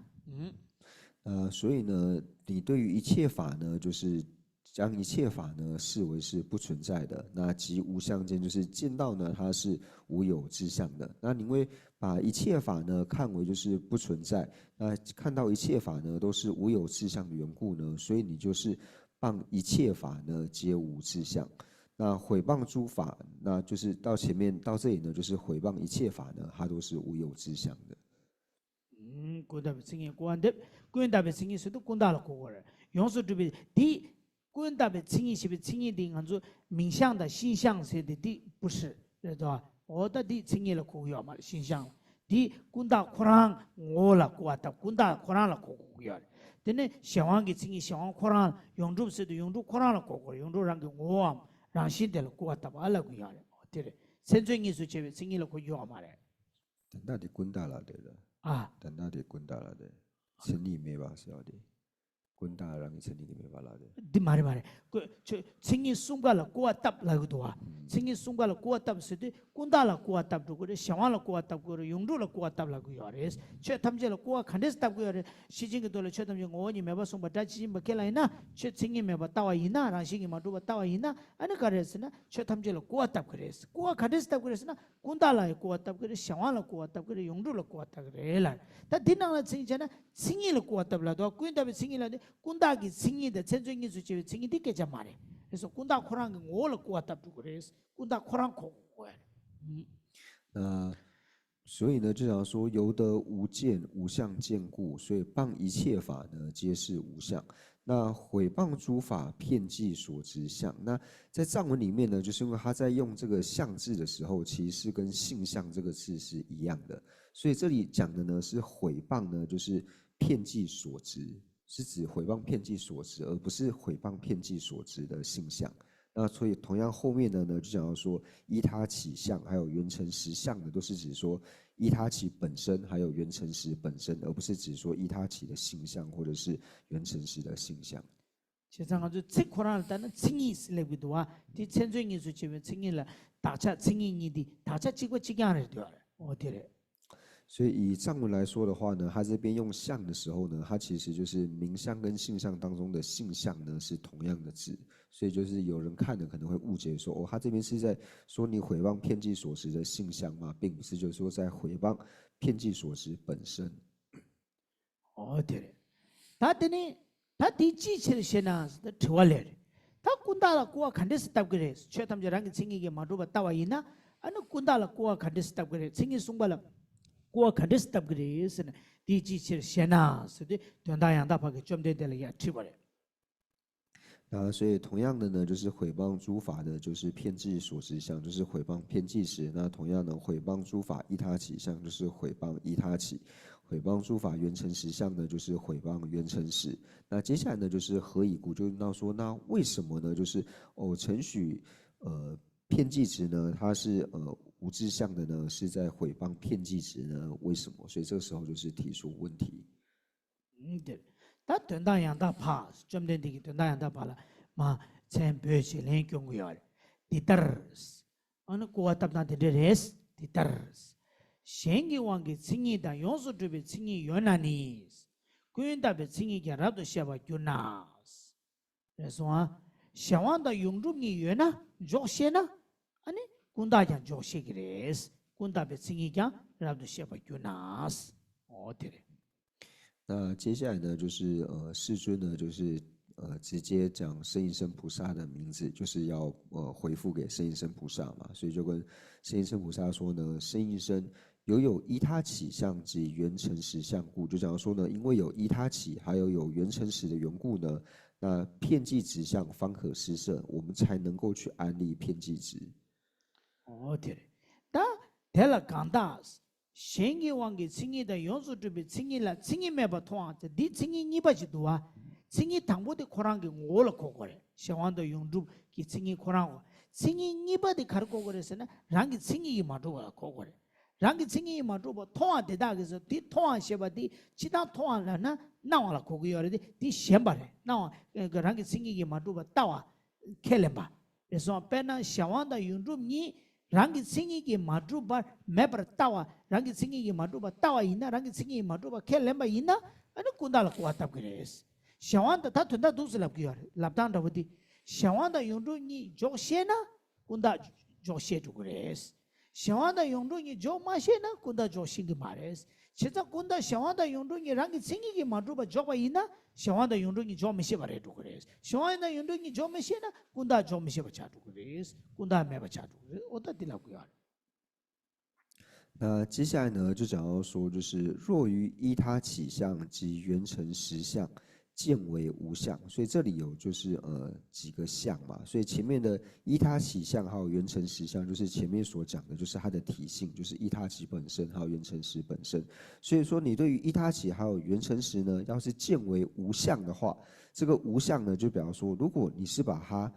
所以呢，你对于一切法呢，就是将一切法呢视为是不存在的，那即无相见，就是见到呢它是无有之相的。那你会把一切法呢看为就是不存在，那看到一切法呢都是无有之相的缘故呢，所以你就是谤一切法呢皆无之相。那毁谤诸法，那就是到前面到这里呢，就是毁谤一切法呢，它都是无有之相的。군답에 승이 구한데 군답에 승이 수도 군다를 고거를 용수 주비 디 군답에 승이 시비 승이 딩 한주 민상的心相是的的不是对吧我的的승이了고요 말心相디 군다 코랑 오라 고았다 군다 코랑을 고고요 근데 시왕기 승이 시왕 코랑 용주스도 용주 코랑을 고고 용주랑 그 오암 랑신들 고았다 말라고요 어때 선생이 수제비 승이를 고요 말에 等到底滚大了的，等到底滚大了的，成立没吧是要的，滚大让你成立没吧了的。 디 말해 그 승이 순간을 고았답라고도와 승이 순간을 고았답스도 군다라 고았답도 그래 시왕을 고았답 그래 용주를 고았답라고요 그래서 최탐제를 고아 칸데스답고요 시징이 돌려 최탐제 오니 매바 송바 다치진 바켈라이나 최승이 매바 따와이나 라시기 마두바 따와이나 아니 그래서나 최탐제를 고았답 그래서 고아 칸데스답 그래서나 군다라에 고았답 그래 시왕을 고았답 그래 용주를 고았답 그래라 다 디나라 승이잖아 승이를 고았답라도 군답에 승이라데 군다기 승이데 전쟁이 수치 승이 되게 말해 그래서 군다 코랑 오를 고았답도 그래서 군다 코랑 고고야 所以呢，就想说由得无见无相见故，所以谤一切法呢，皆是无相。那毁谤诸法，遍计所执相。那在藏文里面呢，就是因为他在用这个相字的时候，其实是跟性相这个字是一样的。所以这里讲的呢是毁谤呢，就是遍计所执，是指毁谤遍计所执，而不是毁谤遍计所执的性相。那所以同样后面的呢，就讲到说依他起相，还有缘成实相的，都是指说依他起本身，还有缘成实本身，而不是指说依他起的性相或者是缘成实的性相。 세상아주 책코란을 따는 증이 있으려고도와 뒤 천주인이 수치면 증이라 다차 증이니디 다차 찍고 찍게 하는 줄 알아 어디래 所以以藏文来说的话呢，他这边用相的时候呢，它其实就是名相跟性相当中的性相呢是同样的字，所以就是有人看的可能会误解说，哦，他这边是在说你毁谤遍计所持的性相吗？并不是，就是说在毁谤遍计所持本身。 어디래 다더니 다 뒤지치를 시나서 들어올래 다 군다라 고아 간데스답 그래 최탐제랑 증이게 마루바 따와 있나 아니 군다라 고아 간데스답 그래 증이 숭발라 고아 간데스답 그래서 뒤지치를 시나서 된다양다하게 좀 되들이야 치버려 所以同样的呢，就是毁谤诸法的，就是遍计所持相，就是毁谤遍计时。那同样呢，毁谤诸法依他起相，就是毁谤依他起。 毁谤诸法缘成实相呢，就是毁谤缘成实。那接下来呢，就是何以故？就那说，那为什么呢？就是承许遍计值呢，它是无自相的呢，是在毁谤遍计值呢？为什么？所以这个时候就是提出问题。对，다 된다양다 파, 좀 된다기 된다양다 파라, 마 챔피언십 랭경구열, 디터스, 어느 고아답나 디터스, 디터스. 생기왕기 칭이다 용수주비 칭이 요나니스 구인답의 칭이게 라도 시아바 유나스 그래서 샤완다 용주니 요나 조시나 아니 군다장 조시기레스 군답의 칭이게 라도 시아바 유나스 어디래 那接下来呢，就是世尊呢，就是直接讲圣应身菩萨的名字，就是要回复给圣应身菩萨嘛，所以就跟圣应身菩萨说呢，圣应身。 有依他起相及缘成实相故，就讲说呢，因为有依他起，还有缘成实的缘故呢，那遍计执相方可施设，我们才能够去安立遍计执。哦，对了，那得了讲到，先给王给青叶的元素这边青叶了，青叶没把通啊，这地青叶你把去读啊，青叶당보的코랑给我了考过来，小王的用住给青叶코랑我，青叶你把的考过来是呢，让给青叶马住我考过来。 랑기 칭이 마주보 통화 되다 그래서 뒤 통화 셔바디 지다 통화라나 나와라 고기열이 뒤 셴바래 나와 그 랑기 칭이 마주보 따와 켈레바 그래서 빼나 샤완다 윤rum니 랑기 칭이 마주바 매버 따와 랑기 칭이 마주바 따와 있나 랑기 칭이 마주바 켈레바 있나 아니 군달라 고았다 그래서 샤완다 다 된다 두슬랍 기열 랍단다 버디 샤완다 윤rum니 조셰나 군다 조셰주 그래서 小王的用中你做嘛些呢？군다 조신기 말했어. 진짜 군다 小王的用中你让你轻易给马主把做吧，伊呢？ 샤와다 용종이 좀 시바래도 그래. 샤와나 용종이 좀 시나 군다 좀 시바차도 그래. 군다 매바차도 그래. 어디라고요?那接下来呢，就讲到说，就是若于依他起相及缘成实相，见为无相。所以这里有就是几个相嘛，所以前面的依他起相还有缘成实相，就是前面所讲的，就是它的体性，就是依他起本身还有缘成实本身。所以说你对于依他起还有缘成实呢，要是见为无相的话，这个无相呢，就表示说，如果你是把它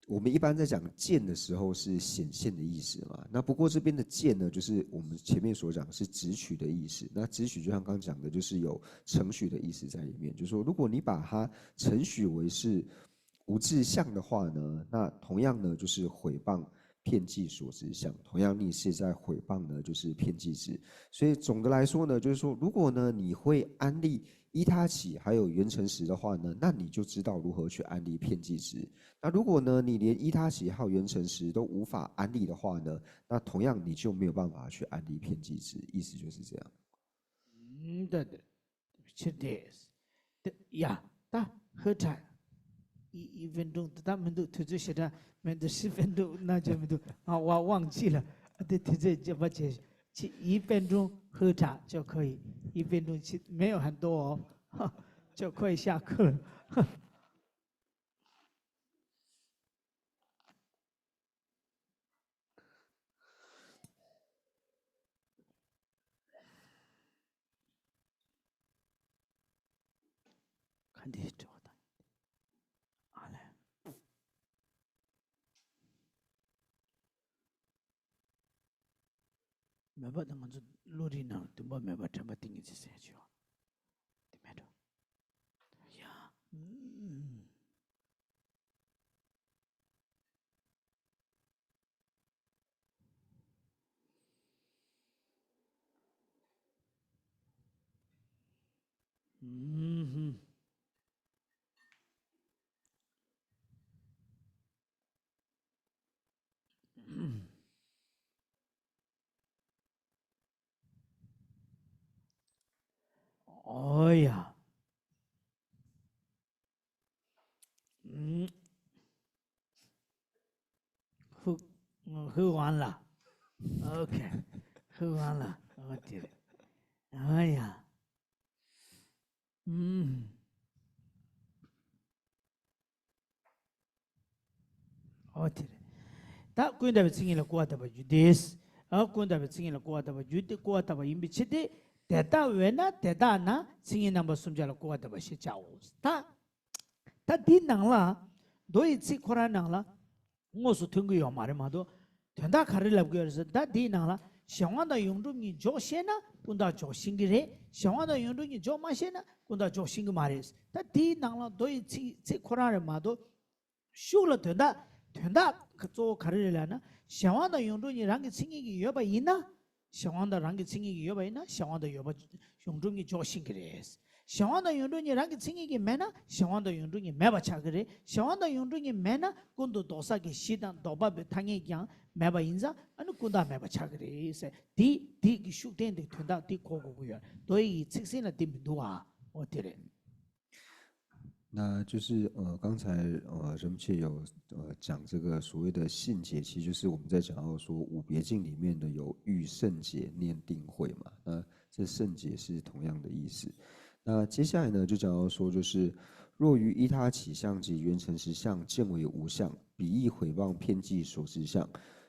我们一般在讲见的时候是显现的意思嘛，那不过这边的见呢，就是我们前面所讲是直取的意思。那直取就像刚讲的，就是有承许的意思在里面，就是说，如果你把它承许为是无自相的话呢，那同样呢就是毁谤骗计所知相，同样你是在毁谤呢就是骗计之。所以总的来说呢，就是说，如果呢你会安立依他起还有缘成实的话呢，那你就知道如何去安立骗计之。那如果呢，你连依他起还有缘成实都无法安立的话呢，那同样你就没有办法去安立骗计之，意思就是这样。对，是的，呀，那喝茶一分钟，他们都推出现在，们都10分钟，那就们都啊，我忘记了，对，推出就把这1分钟喝茶就可以，1分钟没有很多哦，就可以下课了。看这找的，好嘞。没把他们做录的呢，都没把这么定义是谁去啊？对没着？呀，哎呀，喝完了 ，OK， 喝完了，我天，哎呀，我天，他关键是经历了过的吧，就这是，关键是经历了过的吧，就这过的吧，因为这的，但他为那，但他那，经历那么顺着了过的吧，是叫我，他低能了，多一次过来能了。我是听过有嘛的嘛都，听到卡里来过是，但低能了，想往到用中你做些呢，滚到做新的人，想往到用中你做嘛些呢，滚到做新的嘛的，但低能了，多一次过来人嘛都，修了听到做卡里来呢，想往到用中你让个轻易有把赢呢，想往到让个轻易有把赢呢，想往到有把用中你做新的人。想往到用中你让个轻易没呢，想往到用中你没把差个人，想往到用中你没呢，滚到多少个西当多把他人讲没把赢子，那滚到没把差个人是，第个修电的听到第个个所以这些呢对不多啊，我对嘞。那就是刚才人切有讲这个所谓的信解，其实就是我们在讲到说五别境里面的有欲圣解、念定慧嘛，那这圣解是同样的意思。那接下来呢，就讲到说，就是若于依他起相及缘成实相，见为无相，彼亦毁谤骗计所知相。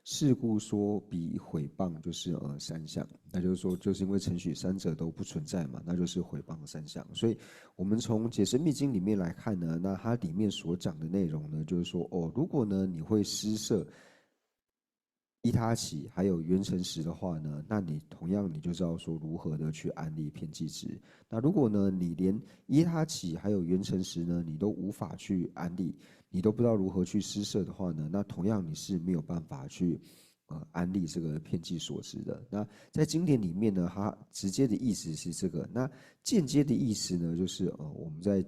是故说彼毁谤就是三相，那就是说，就是因为承许三者都不存在嘛，那就是毁谤三相。所以，我们从解深密经里面来看呢，那它里面所讲的内容呢，就是说，如果呢你会施设依他起还有缘成实的话呢，那你同样你就知道说如何的去安立骗计之。那如果呢你连依他起还有缘成实呢，你都无法去安立，你都不知道如何去施设的话呢，那同样你是没有办法去安立这个骗计所知的。那在经典里面呢，它直接的意思是这个，那间接的意思呢，就是我们在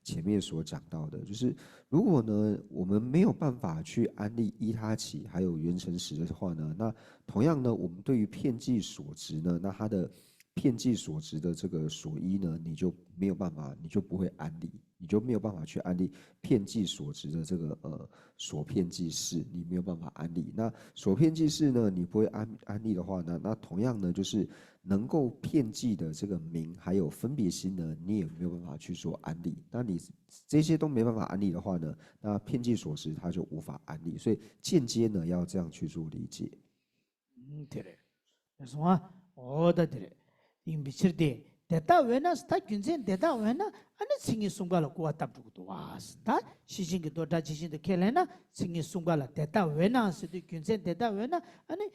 前面所讲到的，就是如果呢我们没有办法去安立依他起还有缘成实的话呢，那同样呢我们对于骗计所知呢，那它的遍计所执的这个所依呢，你就没有办法，你就不会安立，你就没有办法去安立遍计所执的这个所遍计事，你没有办法安立。那所遍计事呢，你不会安立的话呢，那同样呢，就是能够遍计的这个名还有分别心呢，你也没有办法去做安立。那你这些都没办法安立的话呢，那遍计所执它就无法安立。所以间接呢要这样去做理解。对的，그래서 어다对的。임비치르데 대다 왜나 스타 균센 대다 왜나 아니 싱이 송가라 고아답 두고도 와 스타 시신기 도다 지신도 켈레나 싱이 송가라 대다 왜나 스디 균센 대다 왜나 아니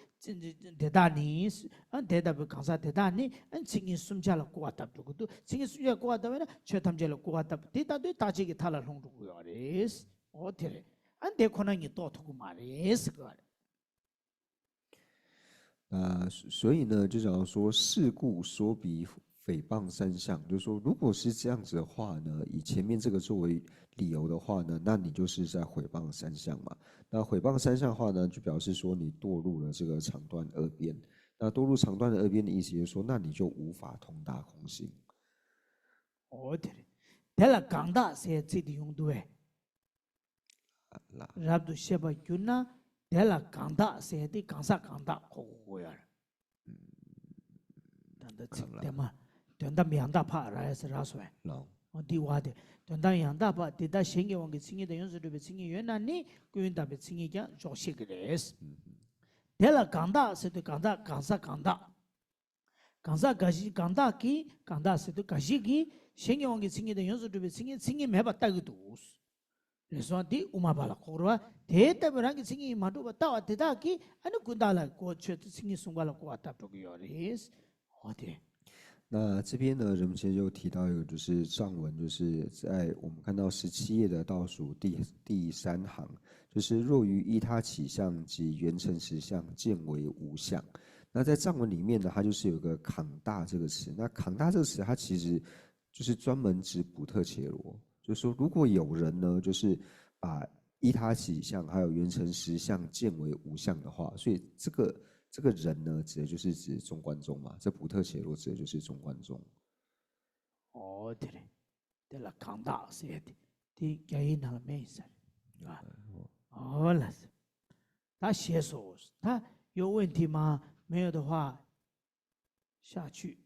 대다니 안 대답을 강사 대다니 안 싱이 숨자라 고아답 두고도 싱이 숨자 고아답 왜나 최탐제라 고아답 대다도 다지기 탈을 홍두고요 레스 어테레 안 대코나니 또 두고 말레스 거所以呢，就假如说事故说比诽谤三项，就是说，如果是这样子的话呢，以前面这个作为理由的话呢，那你就是在诽谤三项嘛。那诽谤三项的话呢，就表示说你堕入了这个长短二边。那堕入长短的二边的意思就是说，那你就无法通达空性。对，대라강다세지디용도에 랍도 셰바 균나 대라 강다 세디 강사 강다 고고야. 단다 책대마 된다 미한다 파라에서 라스웨. 어디와데 된다 양다 파 대다 생기 원게 생기의 연수를 생기原来니 그인다베 생기가 조식그레스. 대라 강다 세디 강다 강사 강다. 강사 가시 강다기 강다 세디 가시기 생기 원게 생기의 연수를 생기 매바 따기도. 그래서 디 우마발라 코르와 대답을한게 생기 마도바 따와 대다기 아니 군달라 고쳐 생기 송발라 고았다 도기요리스 어디 那这边呢，人们其实就提到一个，就是藏文，就是在我们看到17页的倒数第3行，就是若于依他起相及缘成实相，见为无相。那在藏文里面呢，它就是有个扛大这个词。那扛大这个词，它其实就是专门指补特伽罗。就是说，如果有人呢，就是把依他起相还有缘成实相见为无相的话，所以这个人呢，指的就是指中观宗嘛。这补特伽罗指的就是中观宗。对嘞，对了，扛大些的，的给那个没事啊。了，他写手，他有问题吗？没有的话，下去。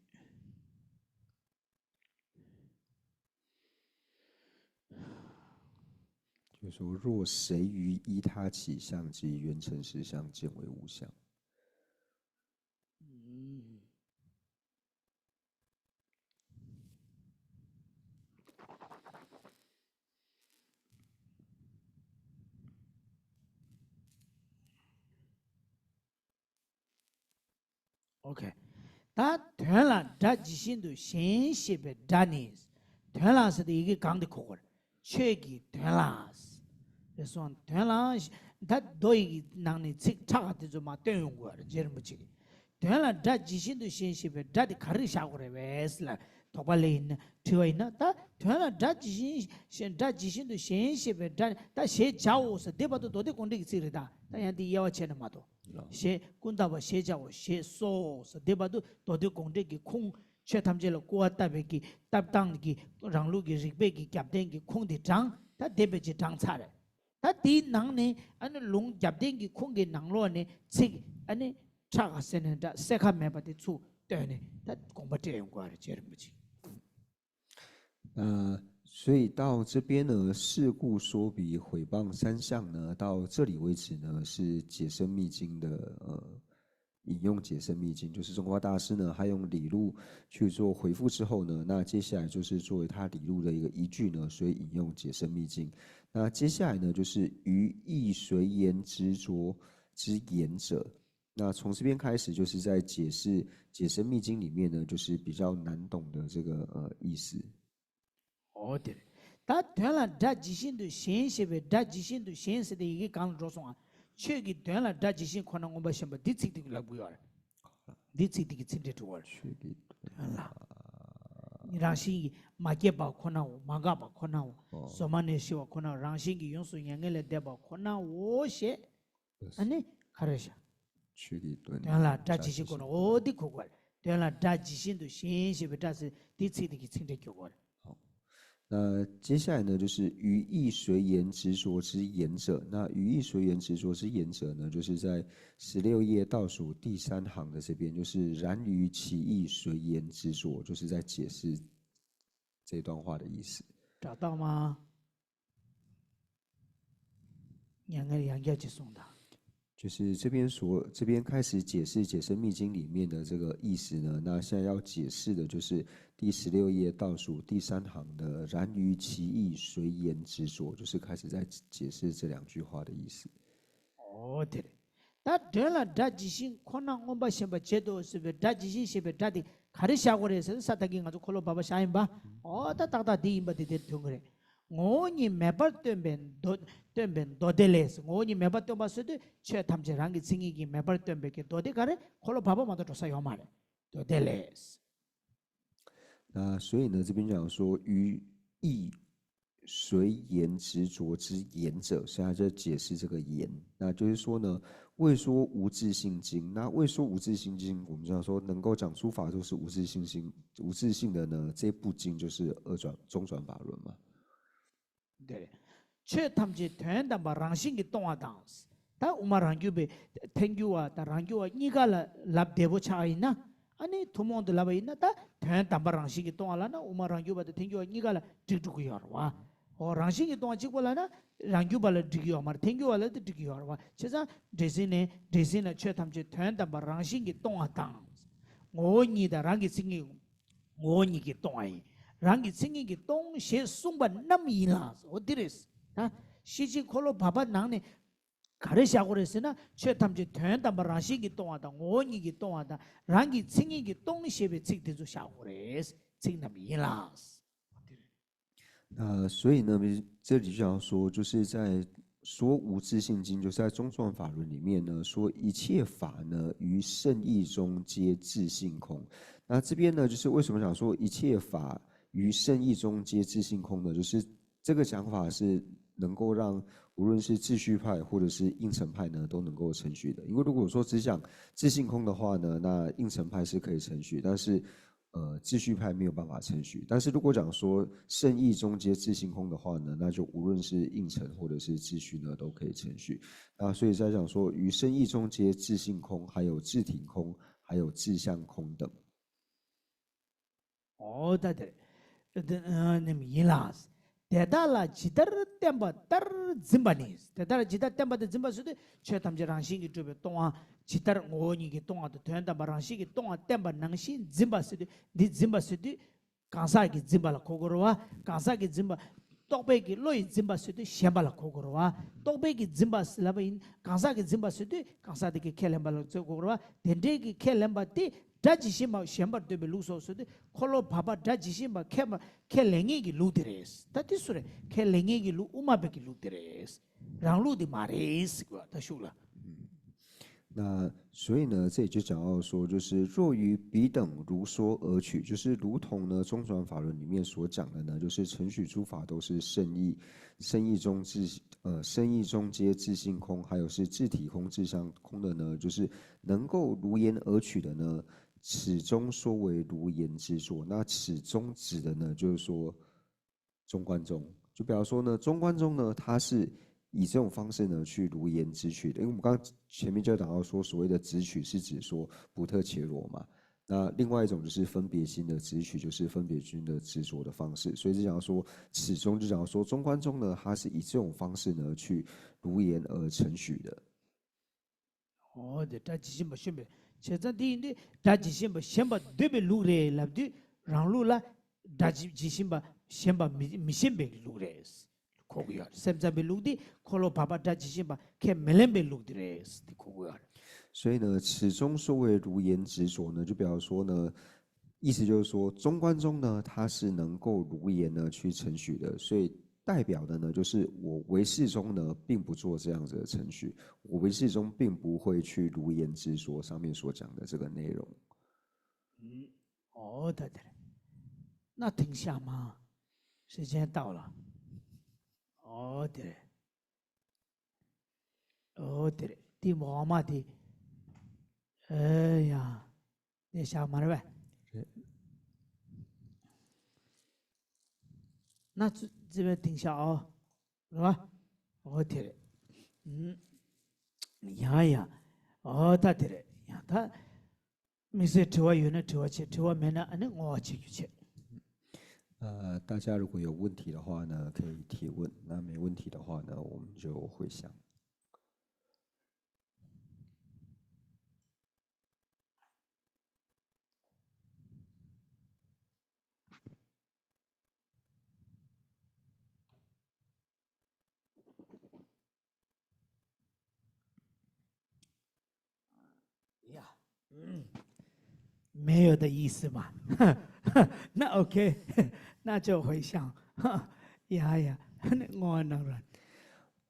就是说，若谁于依他起相及缘成实相见为无相。OK， 他团了他自身的先写的单呢，团了是的一个讲的课，确给团了。그래서 되나 다 도이 나니 착착한테 좀 맞대는 거야. 제일 뭐지. 되나 다 지신도 신시베 다디 가르샤고 그래. 왜슬라 도발레 있는 되어 있나? 다 되나 다 지신도 신시베 다세 자오서 대바도 도대 건데 있으리다. 다한테 이야와체는 마도. 세 군다바 세 자오 세 소서 대바도 도대 건데기 콩 최탐제로 꼬았다베기 답당기 랑루기 리베기 갑den기 콩디 장다 대베지 장차래. 디 낭네 아니 롱 잡den기 콩게 낭로네 치 아니 차가세는다 세카메바디 추 되네 다 공부대 연구하래 제르무지 所以到这边呢，事故说比毁谤三项呢，到这里为止呢，是解深密经的引用解深密经，就是中华大师呢，他用理路去做回复之后呢，那接下来就是作为他理路的一个依据呢，所以引用解深密经。那接下来呢，就是于意随言执着之言者。那从这边开始，就是在解释解深密经里面呢，就是比较难懂的这个意思。对，他断了他自身的现实呗，他自身的现实的一个讲着说啊，确给断了他自身可能我们什么第几个来不要了，第几个真的多了，断了。랑싱이 마게바 코나오 마가바 코나오 소마네시와 코나 랑싱이 용수 양엘레 데바 코나 오셰 아니 카레샤 된라 다지시고는 어디 고걸 对了，这几心都信息不这是第次的给清的给我了。那接下来呢，就是于意随言执着之言者。那于意随言执着之言者呢，就是在16页倒数第3行的这边，就是然于其意随言执着，就是在解释这段话的意思。找到吗？两个就送的。就是这边开始解释《解深密经》里面的这个意思呢，那现在要解释的就是第16页倒数第3行的"然于其意随言执着"，就是开始在解释这2句话的意思。哦，对了，那对了，这几心可能我们先把节奏是不？这几心是不？这的开始下过来是啥的？给我就可能爸爸下一把，哦，他打第一把的通过来。我你没法对面多的嘞，我你没法对吧？是的，却他们这两个生意给没法对面给多的个嘞，可能爸爸嘛都做啥要嘛嘞，多的嘞。那所以呢，这边讲说于意随言执着之言者，现在在解释这个言，那就是说呢，未说无自性经。那未说无自性经，我们讲说能够讲出法都是无自性的呢，这部经就是中转法轮嘛。对，却他们这团的把让心给动啊当时，但我们让就被听就啊，但让就啊，你个了拉得不差异呢？啊，你土monde拉不赢那，但团的把让心给动啊了，那我们让就把它听就啊，你个了这个样哇，哦，让心给动啊，结果了呢，让就把了这个样嘛，听就啊了这个样哇，其实这些呢，却他们这团的把让心给动啊当时，我你的让给心给，我你给动啊。让你生意给东西送吧那么一拉，我的嘞是啊，西西可乐爸爸囊呢，卡的下过来是呢，却他们就团他们让西给动啊的，我你给动啊的，让你生意给东西被这的就下过来是，真那么一拉是。所以呢，这里就要说，就是在说无自性经，就是在中转法轮里面呢，说一切法呢于圣意中皆自性空。那这边呢，就是为什么讲说一切法于圣意中皆自性空呢？就是这个讲法是能够让无论是秩序派或者是应成派呢都能够承许的。因为如果说只讲自性空的话呢，那应成派是可以承许，但是秩序派没有办法承许。但是如果讲说圣意中皆自性空的话呢，那就无论是应成或者是秩序呢都可以承许。那所以在讲说于圣意中皆自性空，还有自体空，还有自相空等。哦，对对，那么一拉是。대다 라 지다르 템바 따르 짐바니스 대다 지다 템바데 짐바스데 최탐제 랑시기 주베 동아 지다르 오니기 동아도 된다 바랑시기 동아 템바 낭시 짐바스데 디 짐바스데 간사기 짐바라 코고로와 간사기 짐바 똑배기 로이 짐바스데 셴발라 코고로와 똑배기 짐바스라바인 간사기 짐바스데 간사데기 켈렘발라 코고로와 덴데기 켈렘바티 다지시마 셴바데베 루소스데 콜로 바바 다지시마 케마 켈랭이기 루드레스 다티스레 켈랭이기 루 우마베기 루드레스 랑루디 마레스 과 다슈라。那所以呢，这里就讲到说，就是若于彼等如说而取，就是如同呢中转法轮里面所讲的呢，就是承许诸法都是圣意，圣意中皆自性空，还有是自体空、自相空的呢，就是能够如言而取的呢，此中说为如言之作。那此中指的呢，就是说中观中，就比方说呢，中观中呢，它是以这种方式呢去如言直取的，因为我们刚刚前面就讲到说，所谓的直取是指说不特伽罗嘛。那另外一种就是分别心的直取，就是分别心的执着的方式。所以就讲说，此中就讲说中观中呢，它是以这种方式呢去如言而承许的。哦，对，这几心不宣别，现在第一的这几心不先把对别路嘞，那对让路啦，这几心吧先把没先别路嘞。코고야 셈자베 루디 콜로 바바다 지시바 케 멜렘베 루디레스 코고야。所以呢，此中说为如言执着呢，就表示说呢，意思就是说，中观中呢，它是能够如言呢去承许的，所以代表的呢，就是我唯识中呢，并不做这样子的程序，我唯识中并不会去如言执着上面所讲的这个内容。哦，对对，那停下吗？时间到了。哦对，哦对，第毛嘛的，哎呀，你想嘛，对吧？那这边停下哦，是吧？我听，呀，哦，他听，呀，他没事，吃完有那吃完去，吃完没那，那我去。大家如果有问题的话呢，可以提问；那没问题的话呢，我们就回想。呀，没有的意思嘛，那 OK，那就回想，呀，那我当然。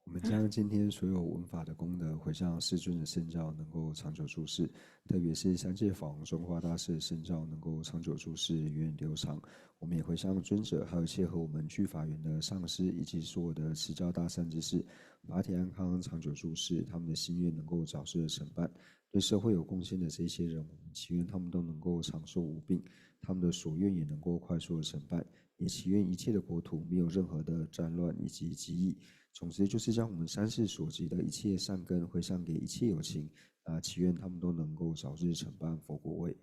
我们将今天所有文法的功德回向世尊的圣教，能够长久住世，特别是三界法王中华大师的圣教能够长久住世、源远流长。我们也回向尊者，还有一切和我们居法园的上师，以及所有的持教大善之士，法体安康、长久住世，他们的心愿能够早日成办。对社会有贡献的这些人，我们祈愿他们都能够长寿无病，他们的所愿也能够快速的成办，也祈愿一切的国土没有任何的战乱以及疾疫。总之就是将我们三世所积的一切善根回向给一切有情，祈愿他们都能够早日承办佛国位。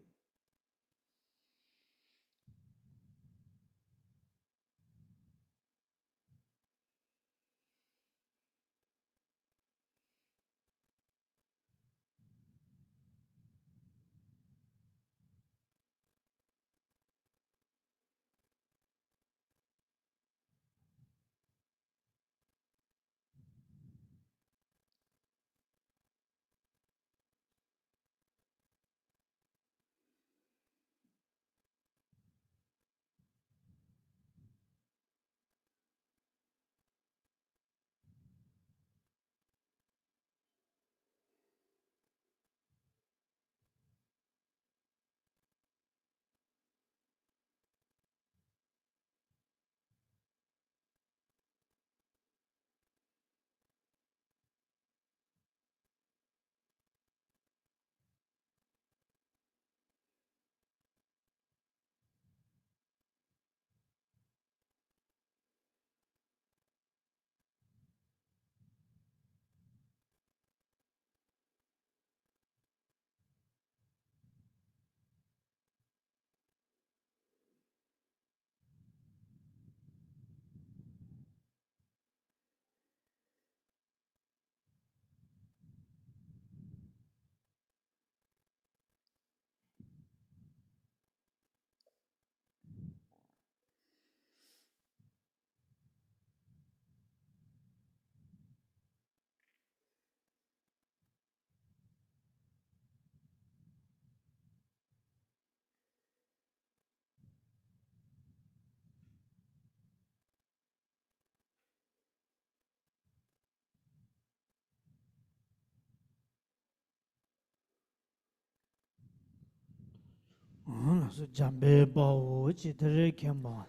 老师讲背包，我记得这看吧，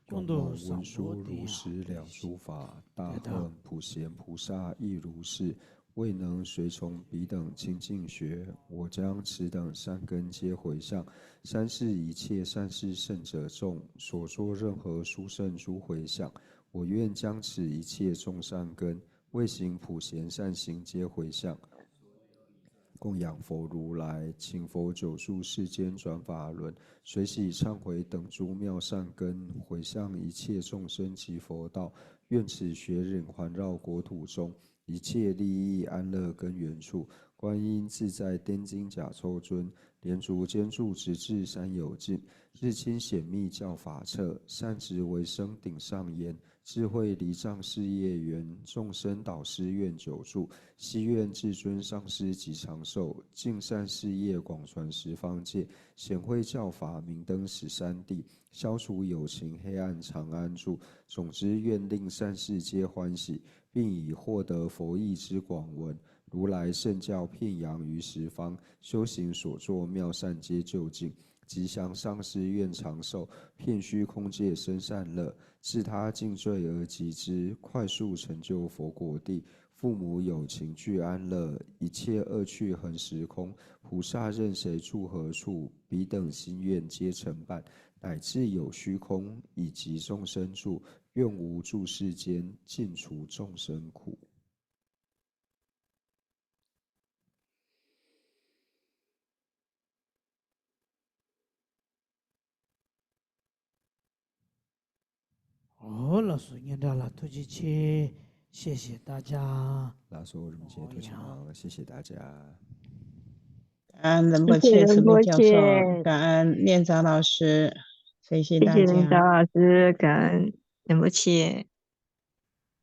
永光都蒙文上多殊如点啊，实了诸法，大对的恨普贤菩萨亦如是，未能随从彼等精进学。我将此等善根皆回向，三世一切善事圣者众所作任何殊胜诸回向，我愿将此一切众善根为行普贤善行皆回向。供养佛如来，请佛久住世间转法轮，随喜忏悔等诸妙善根，回向一切众生及佛道。愿此学忍环绕国土中，一切利益安乐根源处。观音自在颠金甲抽尊，莲足坚住直至三有尽。日清显密教法册，善直为生顶上言。智慧离障事业缘，众生导师愿久住，希愿至尊上师及长寿，尽善事业广传十方界，显慧教法明灯13地，消除有情黑暗常安住。总之愿令善事皆欢喜，并以获得佛意之广闻，如来圣教遍扬于十方，修行所作妙善皆究竟。吉祥上师愿长寿，遍虚空界生善乐，自他尽罪而集之，快速成就佛果地。父母有情俱安乐，一切恶趣恒时空。菩萨任谁住何处，彼等心愿皆成办。乃至有虚空，以及众生住，愿无住世间，尽除众生苦。哦，老师念到了突击切，谢谢大家。拉说我们接多请好，谢谢大家。感恩仁波谢谢切慈仁波悲教授，切，感恩念长老师，谢谢大谢谢领导家。老师，感恩仁波切。